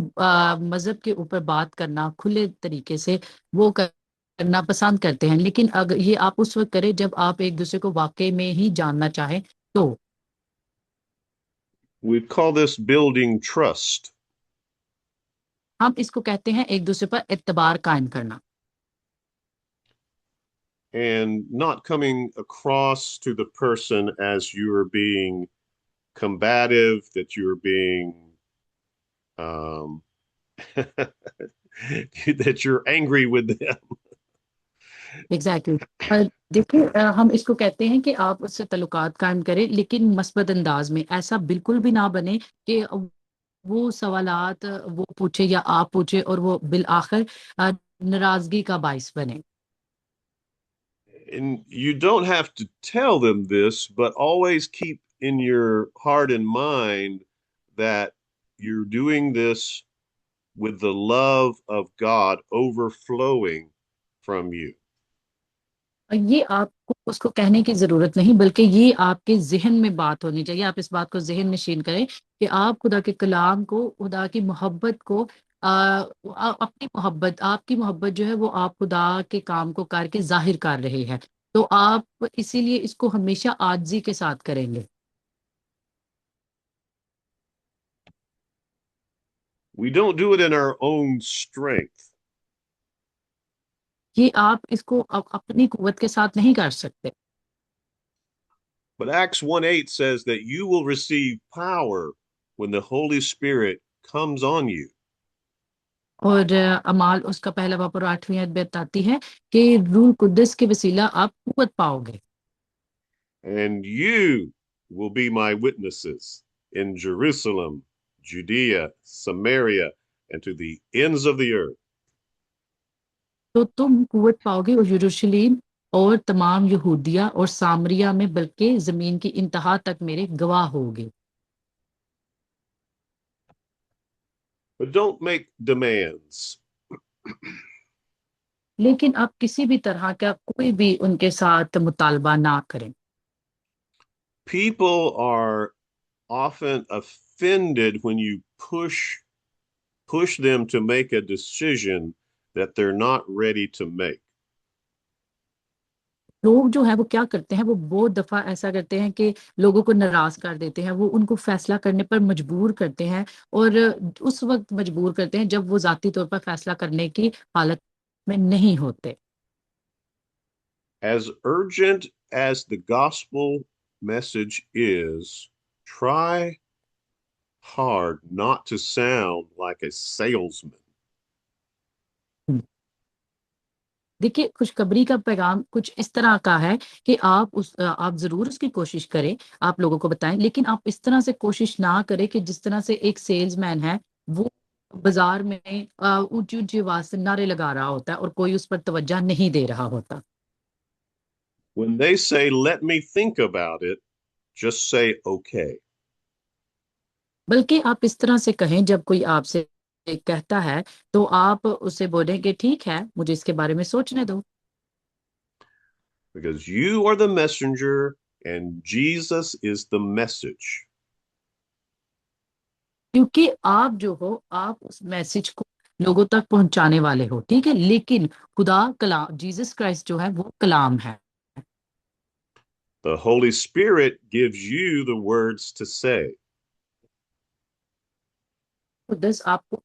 Speaker 2: मजहब के ऊपर बात करना खुले तरीके से वो करना पसंद करते हैं, लेकिन अगर ये आप उस वक्त करें जब आप एक दूसरे को वाकई में ही जानना चाहें तो।
Speaker 1: We call this building trust
Speaker 2: हम इसको कहते हैं एक दूसरे पर एतबार कायम करना।
Speaker 1: and not coming across to the person as you are being combative, that you're being um, that you're angry with them.
Speaker 2: Exactly exactly. देखिए हम इसको कहते हैं कि आप उससे तल्लुकात कायम करें, लेकिन मस्बत अंदाज में। ऐसा बिल्कुल भी ना बने कि वो सवालात वो पूछे या आप पूछे और वो बिल आखिर नाराजगी का बाइस बने।
Speaker 1: And you don't have to tell them this, but always keep in your heart and mind that you're doing this with the love of God overflowing from you.
Speaker 2: ये आपको उसको कहने की जरूरत नहीं, बल्कि ये आपके जहन में बात होनी चाहिए। आप इस बात को जहन नशीन करें कि आप खुदा के कलाम को, खुदा की मोहब्बत को अपनी मोहब्बत, आपकी मोहब्बत जो है वो आप खुदा के काम को करके जाहिर कर रहे हैं। तो आप इसीलिए इसको हमेशा आजिज़ी के साथ करेंगे।
Speaker 1: We don't do it in our own strength,
Speaker 2: ये आप इसको अपनी कुव्वत के साथ नहीं कर सकते।
Speaker 1: but Acts 1:8 says that you will receive power when the Holy Spirit comes on you.
Speaker 2: और अमाल उसका पहला बाब और 8वीं आयत बताती है कि रूह कुद्दस के वसीला आप कुव्वत पाओगे।
Speaker 1: And you will be my witnesses in Jerusalem, Judea, Samaria, and to the ends of the earth.
Speaker 2: तो तुम कुव्वत पाओगे और यरूशलेम और तमाम यहूदिया और सामरिया में, बल्कि जमीन की इंतहा तक मेरे गवाह होगे।
Speaker 1: But don't make demands.
Speaker 2: लेकिन आप किसी भी तरह का कोई भी उनके साथ मुतालबा ना करें।
Speaker 1: People are often offended when you push them to make a decision that they're not ready to make.
Speaker 2: लोग जो है वो क्या करते हैं, वो बहुत दफा ऐसा करते हैं कि लोगों को नाराज कर देते हैं, वो उनको फैसला करने पर मजबूर करते हैं, और उस वक्त मजबूर करते हैं जब वो जाती तौर पर फैसला करने की हालत में नहीं होते।
Speaker 1: As urgent as the gospel message is, try hard not to sound like a salesman.
Speaker 2: देखिए, खुशखबरी का पैगाम कुछ इस तरह का है कि आप जरूर उसकी कोशिश करें, आप लोगों को बताएं, लेकिन आप इस तरह से कोशिश ना करें कि जिस तरह से एक सेल्समैन है वो बाजार में ऊंची ऊंची आवाज से नारे लगा रहा होता है और कोई उस पर तवज्जो नहीं दे रहा होता।
Speaker 1: When they say, let me think about it, just say, okay.
Speaker 2: बल्कि आप इस तरह से कहें, जब कोई आपसे कहता है तो आप उसे बोलें कि ठीक है, मुझे इसके बारे में सोचने दो।
Speaker 1: because you are the messenger and Jesus is the message.
Speaker 2: क्योंकि आप जो हो, आप उस मैसेज को लोगों तक पहुंचाने वाले हो, ठीक है, लेकिन खुदा कलाम, जीसस क्राइस्ट जो है वो कलाम है।
Speaker 1: The Holy Spirit gives you the words to say.
Speaker 2: खुदस आपको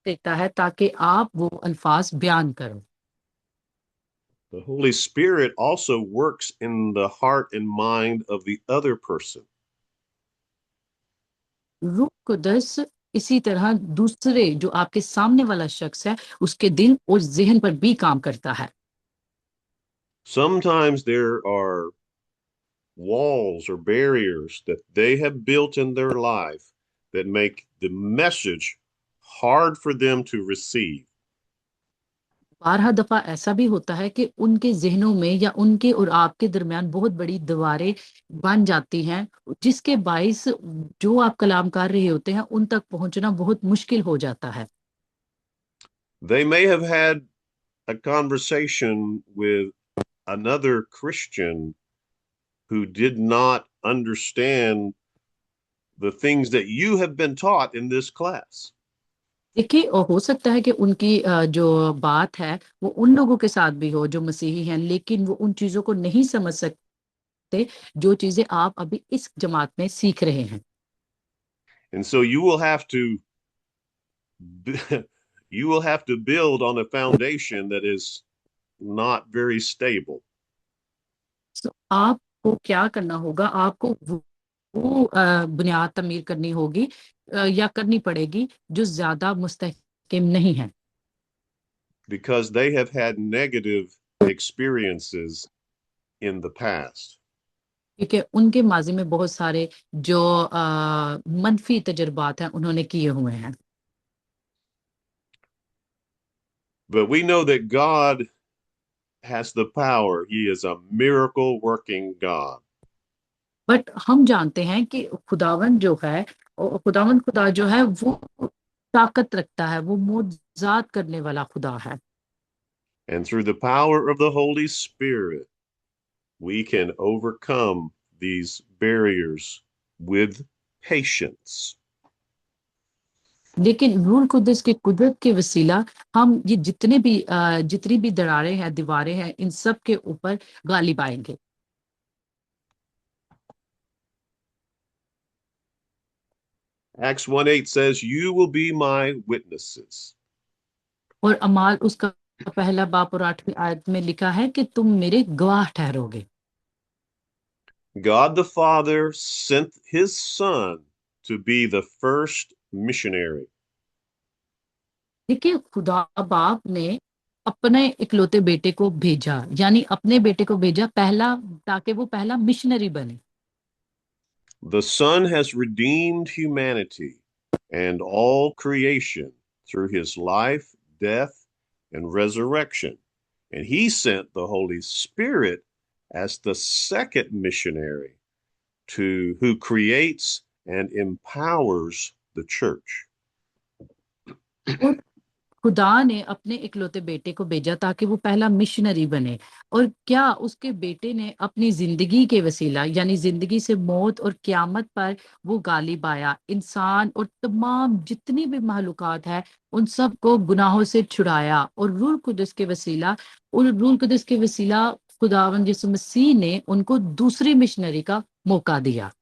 Speaker 2: देता है ताकि आप वो अल्फाज बयान करो।
Speaker 1: The Holy Spirit also works in the heart and mind of the other person.
Speaker 2: रूह कुदस इसी तरह दूसरे जो आपके सामने वाला शख्स है उसके दिल और जहन पर भी काम करता है।
Speaker 1: Sometimes there are walls or barriers that they have built in their life that make the message hard for them to receive.
Speaker 2: बारह दफा ऐसा भी होता है कि उनके जहनों में या उनके और आपके दरमियान बहुत बड़ी दीवारें बन जाती हैं, जिसके बाइस जो आप कलाम कर रहे होते हैं उन तक पहुंचना बहुत मुश्किल हो जाता है।
Speaker 1: They may have had a conversation with another Christian who did not understand the things that you have been taught in this class.
Speaker 2: देखिए, और हो सकता है कि उनकी जो बात है वो उन लोगों के साथ भी हो जो मसीही हैं, लेकिन वो उन चीजों को नहीं समझ सकते जो चीजें आप अभी इस जमात में सीख रहे हैं।
Speaker 1: And so you will have to you will have to build on a foundation that is not very stable.
Speaker 2: तो आपको क्या करना होगा, आपको वो बुनियाद तमीर करनी होगी या करनी पड़ेगी जो ज्यादा मुस्तहकम नहीं है।
Speaker 1: Because they have had negative experiences in the past.
Speaker 2: क्योंकि उनके माजी में बहुत सारे जो मनफी तजुर्बात हैं उन्होंने किए हुए हैं।
Speaker 1: But we know that God has the power. He is a miracle working God.
Speaker 2: But हम जानते हैं कि खुदावन जो है, खुदावन खुदा जो है वो ताकत रखता है, वो मोजात करने वाला खुदा है।
Speaker 1: And through the power of the Holy Spirit, we can overcome these barriers with patience.
Speaker 2: लेकिन रूल कुदस के कुदरत के वसीला हम ये जितनी भी दरारें हैं, दीवारें हैं, इन सब के ऊपर गालिब आएंगे।
Speaker 1: Acts 1:8 says, You will be my witnesses.
Speaker 2: और अमाल उसका पहला बाप और 8वीं आयत में लिखा है कि तुम मेरे गवाह ठहरोगे।
Speaker 1: God the Father sent his son to be the first missionary.
Speaker 2: देखिए, खुदा बाप ने अपने इकलौते बेटे को भेजा, यानी अपने बेटे को भेजा पहला, ताकि वो पहला मिशनरी बने।
Speaker 1: The Son has redeemed humanity and all creation through his life, death, and resurrection. And he sent the Holy Spirit as the second missionary to who creates and empowers the church.
Speaker 2: और खुदा ने अपने इकलौते बेटे को भेजा ताकि वो पहला मिशनरी बने। और क्या उसके बेटे ने अपनी जिंदगी के वसीला, यानी जिंदगी से मौत और क्यामत पर वो गालिब आया, इंसान और तमाम जितनी भी महलूकात है उन सब को गुनाहों से छुड़ाया। और रूह कुदस के वसीला, और रूह कुदस के वसीला खुदावंद यीशु मसीह ने उनको दूसरी मिशनरी का मौका दिया।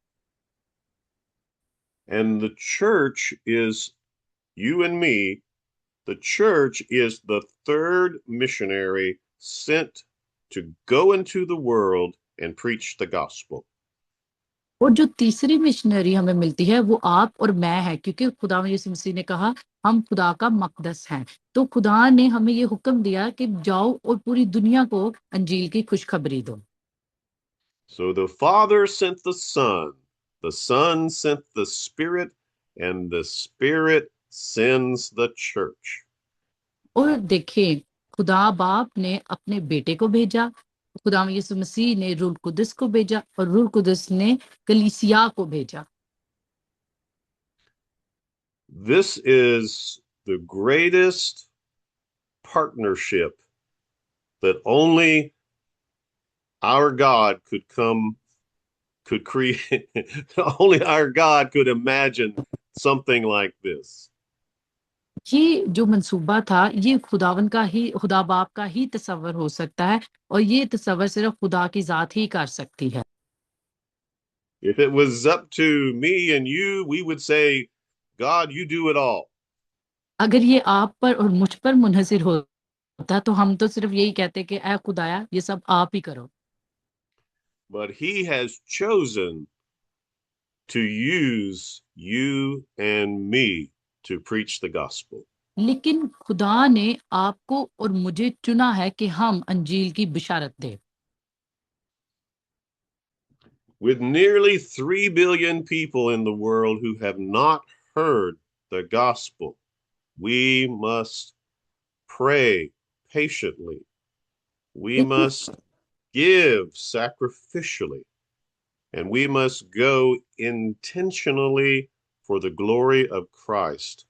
Speaker 1: And the church is you and me. The church is the third missionary sent to go into the world and preach the gospel.
Speaker 2: और जो तीसरी मिशनरी हमें मिलती है वो आप और मैं है, क्योंकि खुदा यीशु मसीह ने कहा हम खुदा का मकदस हैं। तो खुदा ने हमें ये हुक्म दिया कि जाओ और पूरी दुनिया को अंजील की खुशखबरी दो।
Speaker 1: So the Father sent the Son sent the Spirit, and the Spirit sends the church.
Speaker 2: और देखिए, खुदा बाप ने अपने बेटे को भेजा, खुदा यीशु मसीह ने रूह कुदस को भेजा, और रूह कुदस ने कलीसिया को भेजा।
Speaker 1: This is the greatest partnership that only our God could come, could create, only our God could imagine something like this.
Speaker 2: ये जो मंसूबा था ये खुदावन का ही, खुदा बाप का ही तसव्वुर हो सकता है, और ये तसव्वुर सिर्फ खुदा की जात ही कर सकती है।
Speaker 1: If it was up to me and you, we would say, God, you do it all.
Speaker 2: अगर ये आप पर और मुझ पर मुनहसिर होता तो हम तो सिर्फ यही कहते कि ऐ खुदाया ये सब आप ही करो।
Speaker 1: But he has chosen to use you and me to preach the gospel.
Speaker 2: लेकिन खुदा ने आपको और मुझे चुना है कि हम अंजील की बिशारत दें।
Speaker 1: With nearly 3 billion people in the world who have not heard the gospel, we must pray patiently. We
Speaker 2: लेकिन
Speaker 1: must give sacrificially, and we must go intentionally for the glory of Christ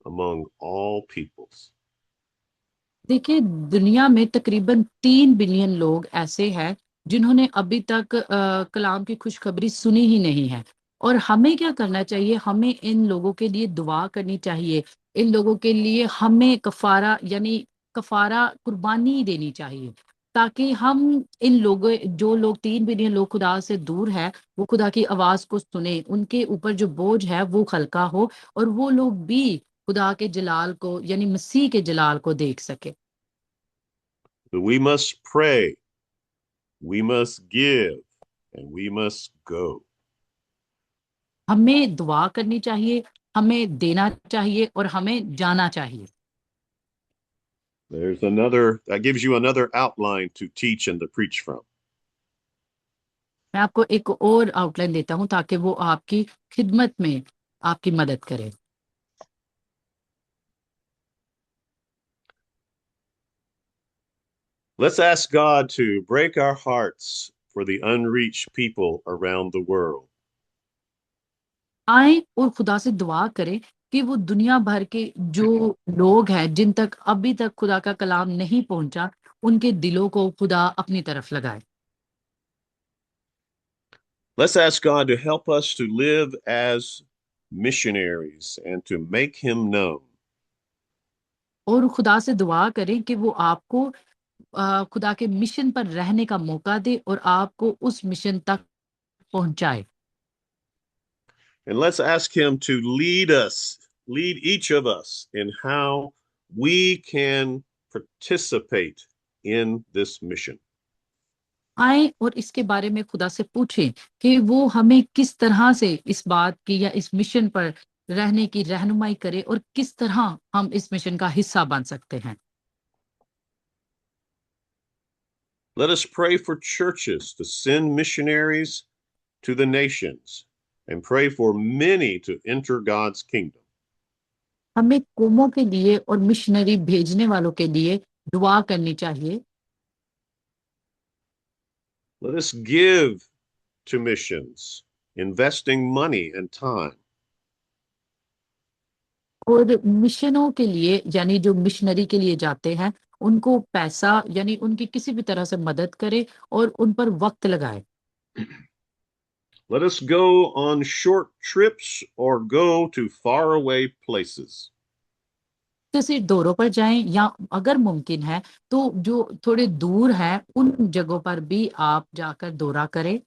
Speaker 1: among all peoples.
Speaker 2: देखिए, दुनिया में तकरीबन 3 billion लोग ऐसे हैं जिन्होंने अभी तक कलाम की खुशखबरी सुनी ही नहीं है। और हमें क्या करना चाहिए? हमें इन लोगों के लिए दुआ करनी चाहिए। इन लोगों के लिए हमें कफारा यानी कफारा कुर्बानी देनी चाहिए, ताकि हम इन लोगों, जो लोग 3 बिलियन लोग खुदा से दूर है, वो खुदा की आवाज को सुने, उनके ऊपर जो बोझ है वो हल्का हो, और वो लोग भी खुदा के जलाल को यानी मसीह के जलाल को देख सके।
Speaker 1: But we must pray, we must give, and we must go.
Speaker 2: हमें दुआ करनी चाहिए, हमें देना चाहिए और हमें जाना चाहिए।
Speaker 1: There's another, that gives you another outline to teach and to preach from.
Speaker 2: मैं आपको एक और आउटलाइन देता हूँ ताकि वो आपकी खिदमत में आपकी मदद करे।
Speaker 1: Let's ask God to break our hearts for the unreached people around the world.
Speaker 2: आए और खुदा से दुआ करें कि वो दुनिया भर के जो लोग हैं जिन तक अभी तक खुदा का कलाम नहीं पहुंचा, उनके दिलों को खुदा अपनी तरफ लगाए।
Speaker 1: Let's ask God to help us to live as missionaries and to make him known.
Speaker 2: और खुदा से दुआ करें कि वो आपको खुदा के मिशन पर रहने का मौका दे और आपको उस मिशन तक पहुंचाए।
Speaker 1: And let's ask him to lead us, lead each of us in how we can participate in this mission.
Speaker 2: आए और इसके बारे में खुदा से पूछें कि वो हमें किस तरह से इस बात की या इस मिशन पर रहने की रहनुमाई करे, और किस तरह हम इस मिशन का हिस्सा बन सकते हैं।
Speaker 1: Let us pray for churches to send missionaries to the nations and pray for many to enter God's kingdom.
Speaker 2: हमें कौमों के लिए और मिशनरी भेजने वालों के लिए दुआ करनी चाहिए।
Speaker 1: Let us give to missions, investing money and time.
Speaker 2: और मिशनों के लिए यानी जो मिशनरी के लिए जाते हैं, उनको पैसा यानी उनकी किसी भी तरह से मदद करे और उन पर वक्त लगाए।
Speaker 1: Let us go on short trips or go to faraway places.
Speaker 2: किसी दौरों पर जाएं, या अगर मुमकिन है तो जो थोड़े दूर हैं उन जगहों पर भी आप जाकर दौरा करें।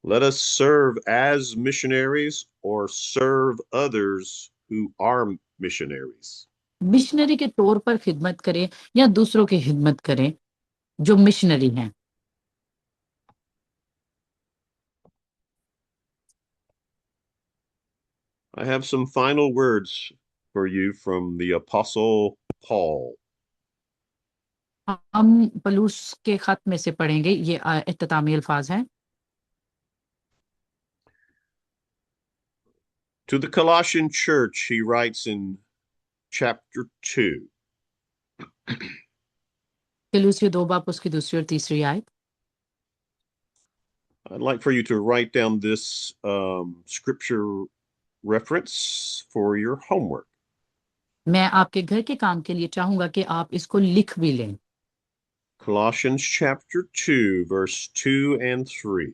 Speaker 1: Let us serve as missionaries or serve others who are missionaries.
Speaker 2: Missionary के तौर पर खिदमत करें या दूसरों की खिदमत करें जो मिशनरी हैं।
Speaker 1: I have some final words for you from the Apostle Paul.
Speaker 2: हम पलूस के खत में से पढ़ेंगे, ये इख्तितामी अल्फाज हैं।
Speaker 1: To the Colossian church, he writes in chapter 2.
Speaker 2: कलूसियो 2 बाब उसकी दूसरी और तीसरी आयत।
Speaker 1: I'd like for you to write down this scripture reference for your homework.
Speaker 2: मैं आपके घर के काम के लिए चाहूंगा कि आप इसको लिख भी लें।
Speaker 1: Colossians chapter 2, verse 2 and 3.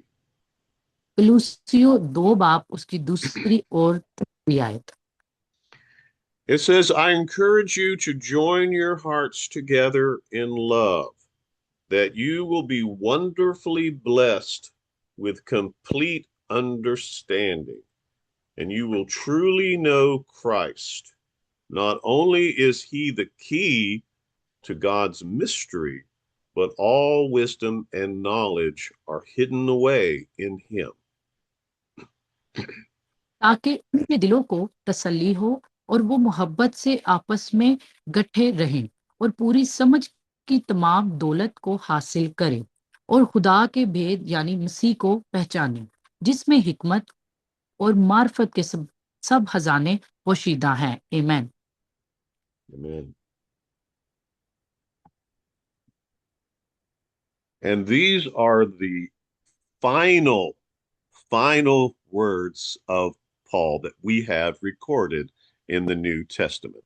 Speaker 2: कुलूसियों 2 बाब उसकी दूसरी और तीसरी आयत।
Speaker 1: It says, I encourage you to join your hearts together in love, that you will be wonderfully blessed with complete understanding, and you will truly know Christ. Not only is he the key to God's mystery, but all wisdom and knowledge are hidden away in him.
Speaker 2: ताकि उनके दिलों को तसल्ली हो और वो मोहब्बत से आपस में गठे रहें और पूरी समझ की तमाम दौलत को हासिल करें और खुदा के भेद यानी मसीह को पहचानें, जिसमें हिकमत और मार्फत के सब खजाने पोशीदा हैं। आमीन।
Speaker 1: Amen. And these are the final words of Paul that we have recorded in the New Testament.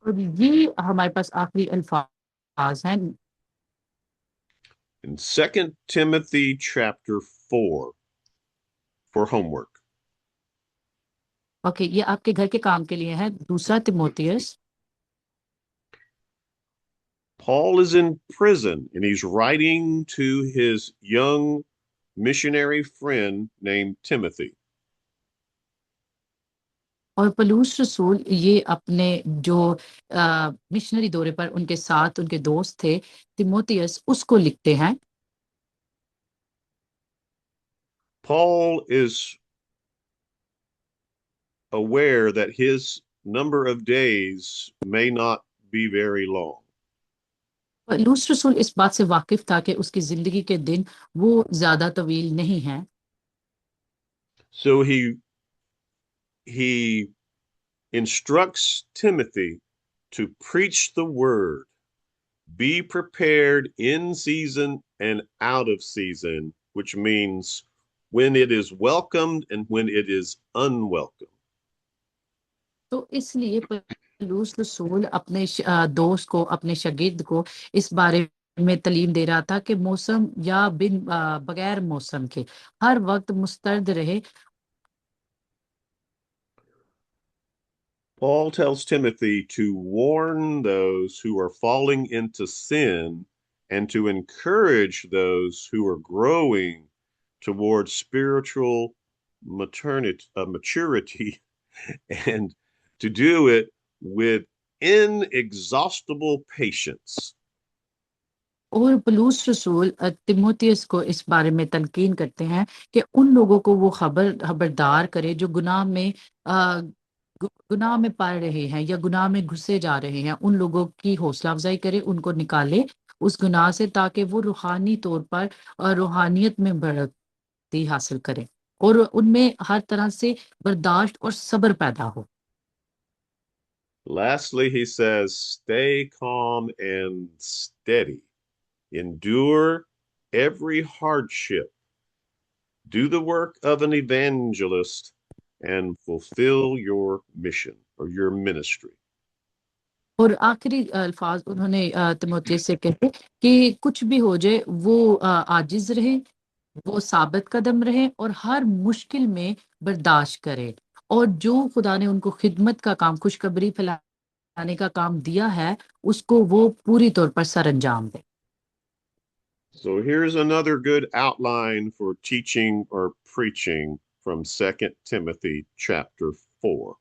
Speaker 2: और ये हमारे पास आखिरी अल्फाज हैं।
Speaker 1: In 2 Timothy chapter 4 for homework.
Speaker 2: Okay, ये आपके घर के काम के लिए है। दूसरा Timothy.
Speaker 1: Paul is in prison and he's writing to his young missionary friend named Timothy.
Speaker 2: और पलूस रसूल ये अपने जो मिशनरी दौरे पर उनके साथ उनके दोस्त थे तिमोथियस उसको लिखते हैं।
Speaker 1: Paul is aware that his number of days may not be very long.
Speaker 2: Palus रसूल इस बात से वाकिफ था कि उसकी जिंदगी के दिन वो ज्यादा तवील नहीं हैं।
Speaker 1: So he instructs Timothy to preach the word, be prepared in season and out of season, which means when it is welcomed and when it is unwelcome.
Speaker 2: तो इसलिए पलूस रसूल अपने दोस्त को अपने शागिर्द को इस बारे में तालीम दे रहा था कि मौसम या बगैर मौसम के हर वक्त मुस्तैद रहे।
Speaker 1: Paul tells Timothy to warn those who are falling into sin and to encourage those who are growing towards spiritual maturity and to do it with inexhaustible patience.
Speaker 2: और पलूस रसूल तिमोथियस को इस बारे में तलकीन करते हैं कि उन लोगों को वो खबरदार करे जो गुनाह में पड़ रहे हैं या गुनाह में घुसे जा रहे हैं। उन लोगों की हौसला अफजाई करे, उनको निकाले उस गुनाह से, ताकि वो रूहानी तौर पर रूहानियत में बढ़ती हासिल करें और उनमें हर तरह से बर्दाश्त और सब्र पैदा हो।
Speaker 1: Lastly, he says, stay calm and steady. Endure every hardship. Do the work of an evangelist and fulfill your mission or your ministry.
Speaker 2: और आखिरी अल्फाज उन्होंने तिमोथियस से कहे कि कुछ भी हो जाए वो आजिज रहे, वो साबित कदम रहे और हर मुश्किल में बर्दाश्त करे और जो खुदा ने उनको खिदमत का काम, खुशखबरी फैलाने का काम दिया है, उसको वो पूरी तौर पर सर अंजाम दे।
Speaker 1: So here's another good outline for teaching or preaching from 2 Timothy chapter 4.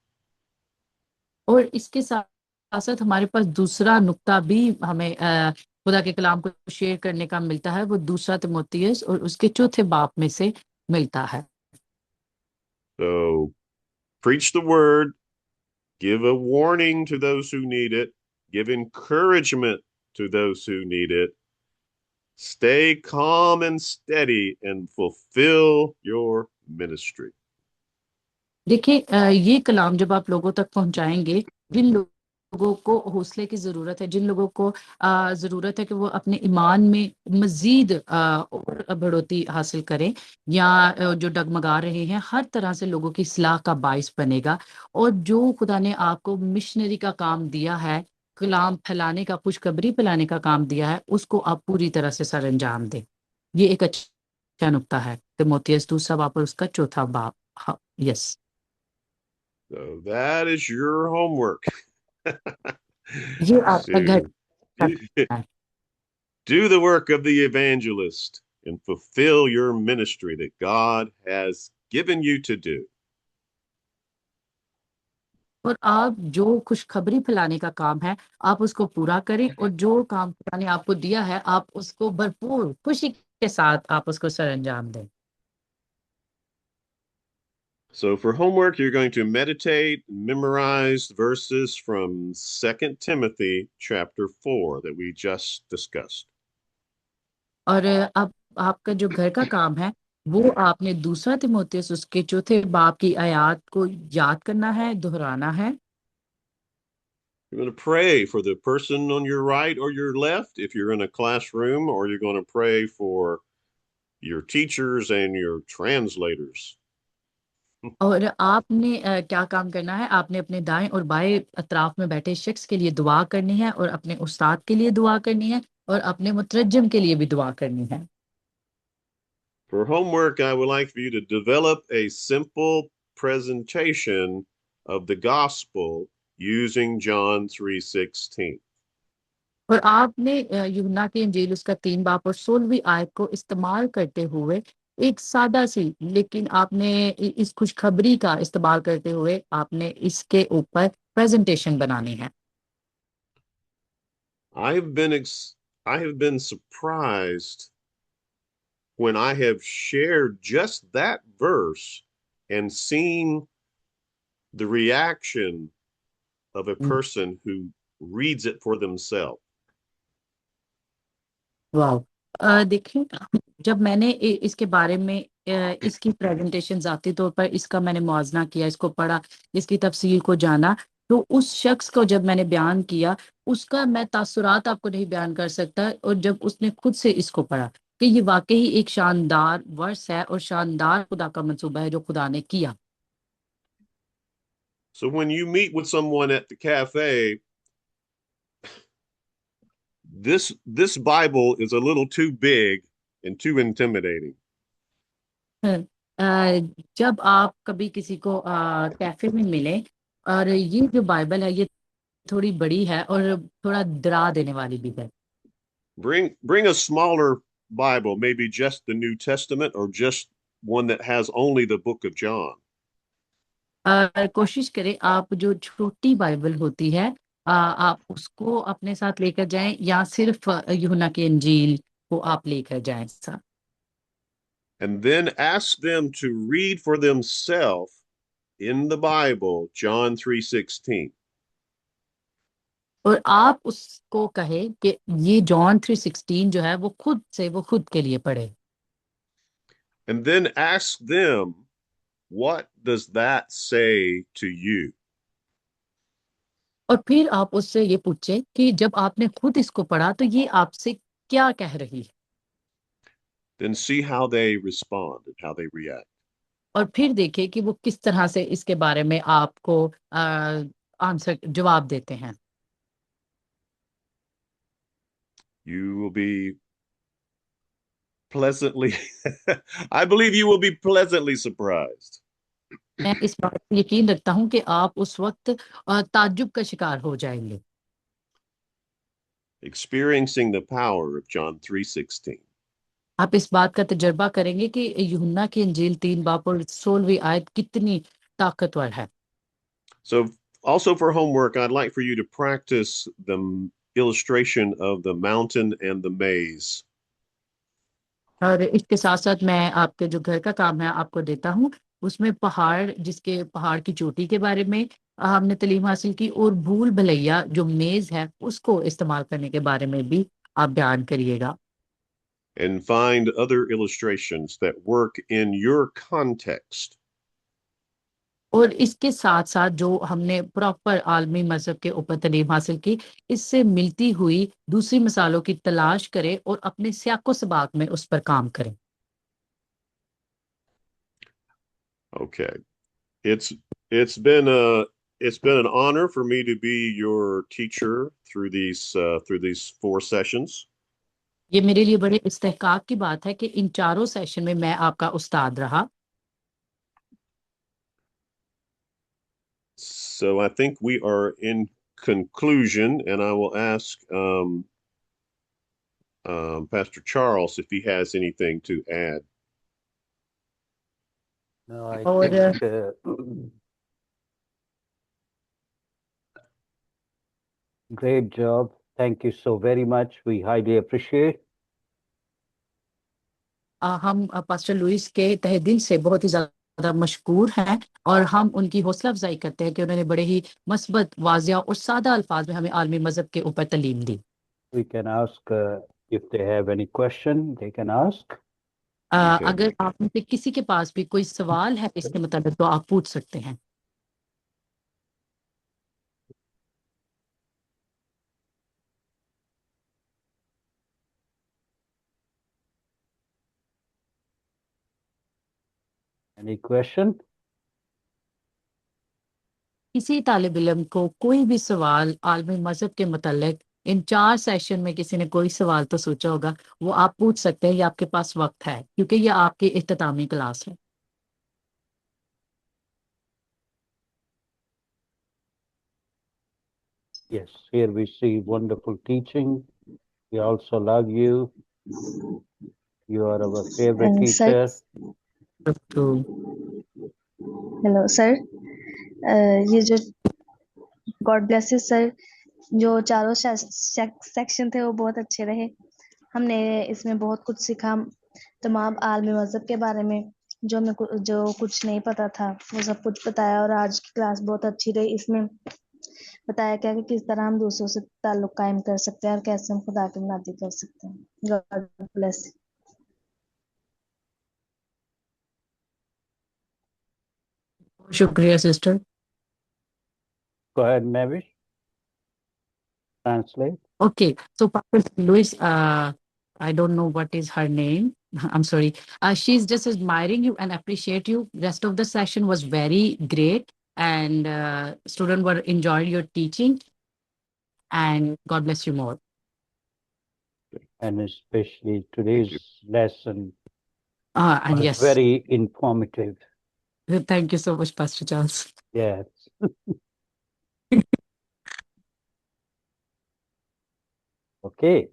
Speaker 2: और इसके साथ साथ हमारे पास दूसरा नुक्ता भी हमें खुदा के कलाम को शेयर करने का मिलता है। वो दूसरा तिमोथियस और उसके चौथे बाब में से मिलता है।
Speaker 1: So preach the word, give a warning to those who need it, give encouragement to those who need it, stay calm and steady, and fulfill your ministry.
Speaker 2: देखिए, ये कलाम जब आप लोगों तक पहुंचाएंगे, जिन लोगों को हौसले की जरूरत है, जिन लोगों को जरूरत है कि वो अपने ईमान में मजीद और बढ़ोतरी हासिल करें या जो डगमगा रहे हैं, हर तरह से लोगों की इस्लाह का बाइस बनेगा। और जो खुदा ने आपको मिशनरी का काम दिया है, कलाम फैलाने का, खुशखबरी फैलाने का काम दिया है, उसको आप पूरी तरह से सर अंजाम दें। ये एक अच्छा नुक्ता है, तिमोथियस दूसरा बाब और उसका चौथा बाब। हाँ, yes.
Speaker 1: So that is your homework.
Speaker 2: ये आपका घर
Speaker 1: to
Speaker 2: का
Speaker 1: do,
Speaker 2: काम है।
Speaker 1: do the work of the evangelist and fulfill your ministry that God has given you to do.
Speaker 2: और आप जो खुशखबरी फैलाने का काम है, आप उसको पूरा करें, और जो काम खुदा ने आपको दिया है, आप उसको भरपूर खुशी के साथ आप उसको सर अंजाम दें।
Speaker 1: So for homework, you're going to meditate, memorize verses from Second Timothy chapter 4 that we just discussed.
Speaker 2: और अब आपका जो घर का काम है, वो आपने दूसरा तिमोथियस उसके चौथे बाब की आयत को याद करना है, दोहराना है।
Speaker 1: You're going to pray for the person on your right or your left if you're in a classroom, or you're going to pray for your teachers and your translators.
Speaker 2: और आपने क्या काम करना है, आपने अपने दाएं और बाएं अतराफ में बैठे शख्स के लिए दुआ करनी है, और अपने उस्ताद के लिए दुआ करनी है, और अपने मुतरज्जिम के लिए भी दुआ करनी है।
Speaker 1: For homework, I would like for you to develop a simple presentation of the gospel using John 3:16.
Speaker 2: और आपने यूहन्ना की इंजील उसका 3 बाब और 16वीं आयत को इस्तेमाल करते हुए, एक सादा सी, लेकिन आपने इस खुशखबरी का इस्तेमाल करते हुए आपने इसके ऊपर प्रेजेंटेशन बनानी है।
Speaker 1: I've been I have been surprised when I have shared just that verse and seen the reaction of a person who reads it for themselves.
Speaker 2: वाह। देखिए, जब मैंने इसके बारे में इसकी प्रेजेंटेशन जाती तौर पर इसका मैंने मुआजना किया, इसको पढ़ा, इसकी तफसील को जाना, तो उस शख्स को जब मैंने बयान किया, उसका मैं तासुरात आपको नहीं बयान कर सकता। और जब उसने खुद से इसको पढ़ा कि ये वाकई एक शानदार वर्स है और शानदार खुदा का मंसूबा है जो खुदा ने किया।
Speaker 1: So when you meet with someone at the cafe, this Bible is a little too big and too intimidating.
Speaker 2: जब आप कभी किसी को कैफे में मिले, और ये जो बाइबल है ये थोड़ी बड़ी है और थोड़ा डरा देने वाली भी है।
Speaker 1: Bring a smaller Bible, maybe just the New Testament or just one that has only the book of John.
Speaker 2: कोशिश करें आप जो छोटी बाइबल होती है, आप उसको अपने साथ लेकर जाएं, या सिर्फ यूहन्ना की इंजील को आप लेकर जाएं साथ।
Speaker 1: And then ask them to read for themselves in the Bible John 3:16.
Speaker 2: और आप उसको कहें कि ये जॉन 3:16 जो है वो खुद से वो खुद के लिए पढ़े।
Speaker 1: And then ask them, what does that say to you?
Speaker 2: और फिर आप उससे ये पूछें कि जब आपने खुद इसको पढ़ा तो ये आपसे क्या कह रही है।
Speaker 1: Then see how they respond and how they react.
Speaker 2: और फिर देखें कि वो किस तरह से इसके बारे में आपको आंसर जवाब देते हैं।
Speaker 1: You will be pleasantly, I believe you will be pleasantly surprised.
Speaker 2: मैं इस बात पर यकीन रखता हूँ कि आप उस वक्त ताज्जुब का शिकार हो जाएंगे,
Speaker 1: Experiencing the power of John 3:16.
Speaker 2: आप इस बात का तजर्बा करेंगे कि यूहन्ना की इंजील 3 बाब और 16वीं आयत कितनी ताकतवर है।
Speaker 1: So also for homework, I'd like for you to practice the illustration of the mountain and the maze.
Speaker 2: और इसके साथ साथ मैं आपके जो घर का काम है आपको देता हूँ, उसमें पहाड़, जिसके पहाड़ की चोटी के बारे में हमने तालीम हासिल की, और भूल भुलैया जो मेज है उसको इस्तेमाल करने के बारे में भी आप बयान करिएगा।
Speaker 1: And find other illustrations that work in your context.
Speaker 2: और इसके साथ साथ जो हमने प्रॉपर आलमी मजहब के ऊपर तालीम हासिल की, इससे मिलती हुई दूसरी मिसालों की तलाश करें और अपने सियाको सबाक में उस पर काम करें।
Speaker 1: Okay. It's it's been it's been an honor for me to be your teacher through these 4 sessions.
Speaker 2: ये मेरे लिए बड़े इस्तेहकाक की बात है कि इन चारों सेशन में मैं आपका उस्ताद रहा।
Speaker 1: So I think we are in conclusion, and I will ask Pastor Charles if he has anything to add.
Speaker 3: No, I
Speaker 2: और
Speaker 3: think great job. Thank you so very much. We highly appreciate.
Speaker 2: हम pastor Louis के तहे दिल से बहुत ही ज्यादा मशकूर हैं और हम उनकी हौसला अफजाई करते हैं कि उन्होंने बड़े ही मस्बत, वाजिया और सादा अल्फाज में हमें आलमी मजहब के ऊपर तालीम दी।
Speaker 3: We can ask if they have any question, they can ask.
Speaker 2: अगर आप में से किसी के पास भी कोई सवाल है इसके मतलब तो आप पूछ सकते हैं।
Speaker 3: Any question?
Speaker 2: किसी तालिब इल्म को कोई भी सवाल आलमी मजहब के मतलब इन 4 सेशन में किसी ने कोई सवाल तो सोचा होगा, वो आप पूछ सकते हैं, ये आपके पास वक्त है क्योंकि ये आपकी इख्तितामी क्लास है।
Speaker 3: Yes, here we see wonderful teaching. We also love you. You are our favorite teacher.
Speaker 2: तो
Speaker 4: हेलो सर, ये जो गॉड ब्लेस यू सर, जो चारों सेक्शन थे वो बहुत अच्छे रहे। हमने इसमें बहुत कुछ सीखा, तमाम आलमी मजहब के बारे में जो हमें जो कुछ नहीं पता था वो सब कुछ बताया। और आज की क्लास बहुत अच्छी रही। इसमें बताया गया कि किस तरह हम दूसरों से ताल्लुक कायम कर सकते हैं और कैसे हम खुदा की मदद कर सकते हैं। God bless.
Speaker 2: शुक्रिया sister.
Speaker 3: Go ahead, Mavish. Translate.
Speaker 2: Okay, so Pastor Louis, I don't know what is her name. I'm sorry. She's just admiring you and appreciate you. Rest of the session was very great, and students were enjoying your teaching. And God bless you more.
Speaker 3: And especially today's lesson
Speaker 2: And
Speaker 3: was
Speaker 2: yes,
Speaker 3: very informative.
Speaker 2: thank you so much, Pastor Charles.
Speaker 3: Yes. Okay.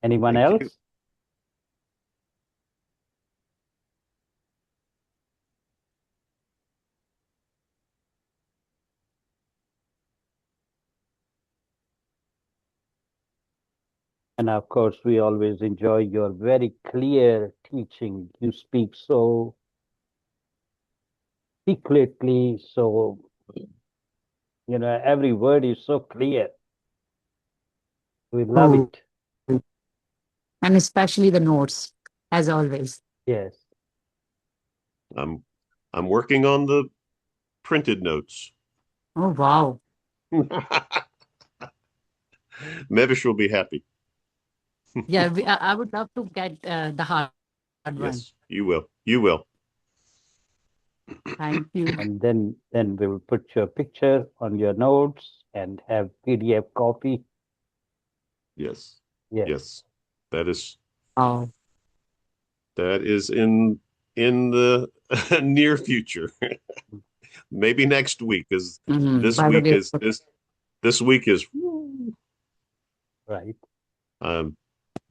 Speaker 3: Anyone
Speaker 1: Thank you.
Speaker 3: else? And of course, we always enjoy your very clear teaching. You speak so secretly, so, every word is so clear. We love
Speaker 2: Oh.
Speaker 3: it.
Speaker 2: And especially the notes, as always.
Speaker 3: Yes.
Speaker 1: I'm working on the printed notes.
Speaker 2: Oh, wow.
Speaker 1: Mevish will be happy.
Speaker 2: Yeah, I would love to get the hard one.
Speaker 1: Yes, you will. You will.
Speaker 2: Thank you.
Speaker 3: And then we will put your picture on your notes and have PDF copy.
Speaker 1: Yes.
Speaker 3: Yes.
Speaker 1: Yes. That is
Speaker 2: Oh.
Speaker 1: in the near future. Maybe next week, because this
Speaker 2: By the
Speaker 1: week
Speaker 2: way,
Speaker 1: is this week is
Speaker 3: Right.
Speaker 1: I'm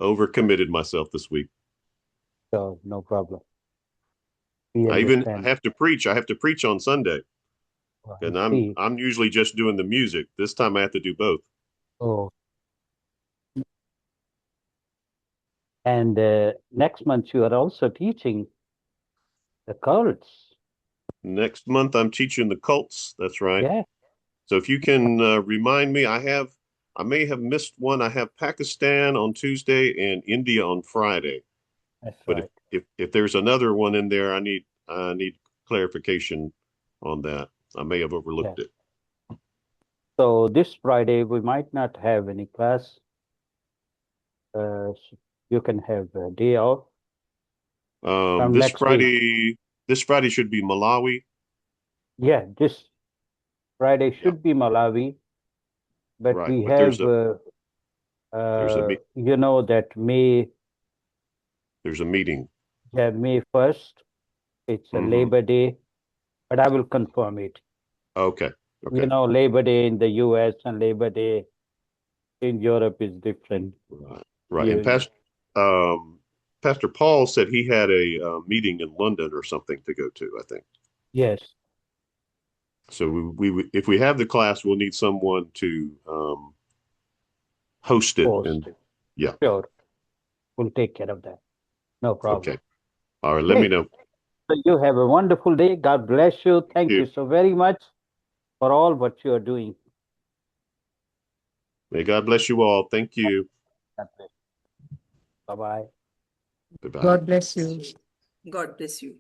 Speaker 1: overcommitted myself this week.
Speaker 3: So no problem. We
Speaker 1: I even
Speaker 3: understand.
Speaker 1: have to preach. I have to preach on Sunday.
Speaker 3: Oh,
Speaker 1: And
Speaker 3: I see.
Speaker 1: I'm usually just doing the music. This time I have to do both.
Speaker 3: Oh. And next month you are also teaching the cults.
Speaker 1: Next month I'm teaching the cults. That's right.
Speaker 3: Yeah.
Speaker 1: So if you can remind me, I may have missed one. I have Pakistan on Tuesday and India on Friday.
Speaker 3: That's
Speaker 1: But
Speaker 3: right.
Speaker 1: if there's another one in there, I need clarification on that. I may have overlooked it.
Speaker 3: So this Friday we might not have any class. You can have a day off. From
Speaker 1: This
Speaker 3: next week.
Speaker 1: Friday should be Malawi.
Speaker 3: Yeah, Friday should be Malawi, but
Speaker 1: Right,
Speaker 3: we
Speaker 1: but there's
Speaker 3: have,
Speaker 1: there's a me-
Speaker 3: you know, that May
Speaker 1: meeting.
Speaker 3: May 1st. It's a
Speaker 1: Mhm.
Speaker 3: Labor Day, but I will confirm it.
Speaker 1: Okay. Okay.
Speaker 3: You know, Labor Day in the US and Labor Day in Europe is different.
Speaker 1: Right. Right.
Speaker 3: You-
Speaker 1: And Pastor Paul said he had a meeting in London or something to go to, I think.
Speaker 3: Yes,
Speaker 1: So if we have the class, we'll need someone to host it.
Speaker 3: Host.
Speaker 1: And yeah.
Speaker 3: sure. We'll take care of that. No problem.
Speaker 1: Okay. All right. Let me
Speaker 3: Great.
Speaker 1: know.
Speaker 3: So you have a wonderful day. God bless you. Thank
Speaker 1: you.
Speaker 3: you so very much for all what you are doing.
Speaker 1: May God bless you all. Thank you.
Speaker 3: God bless. Bye-bye.
Speaker 1: Goodbye.
Speaker 2: God bless you.
Speaker 5: God bless you.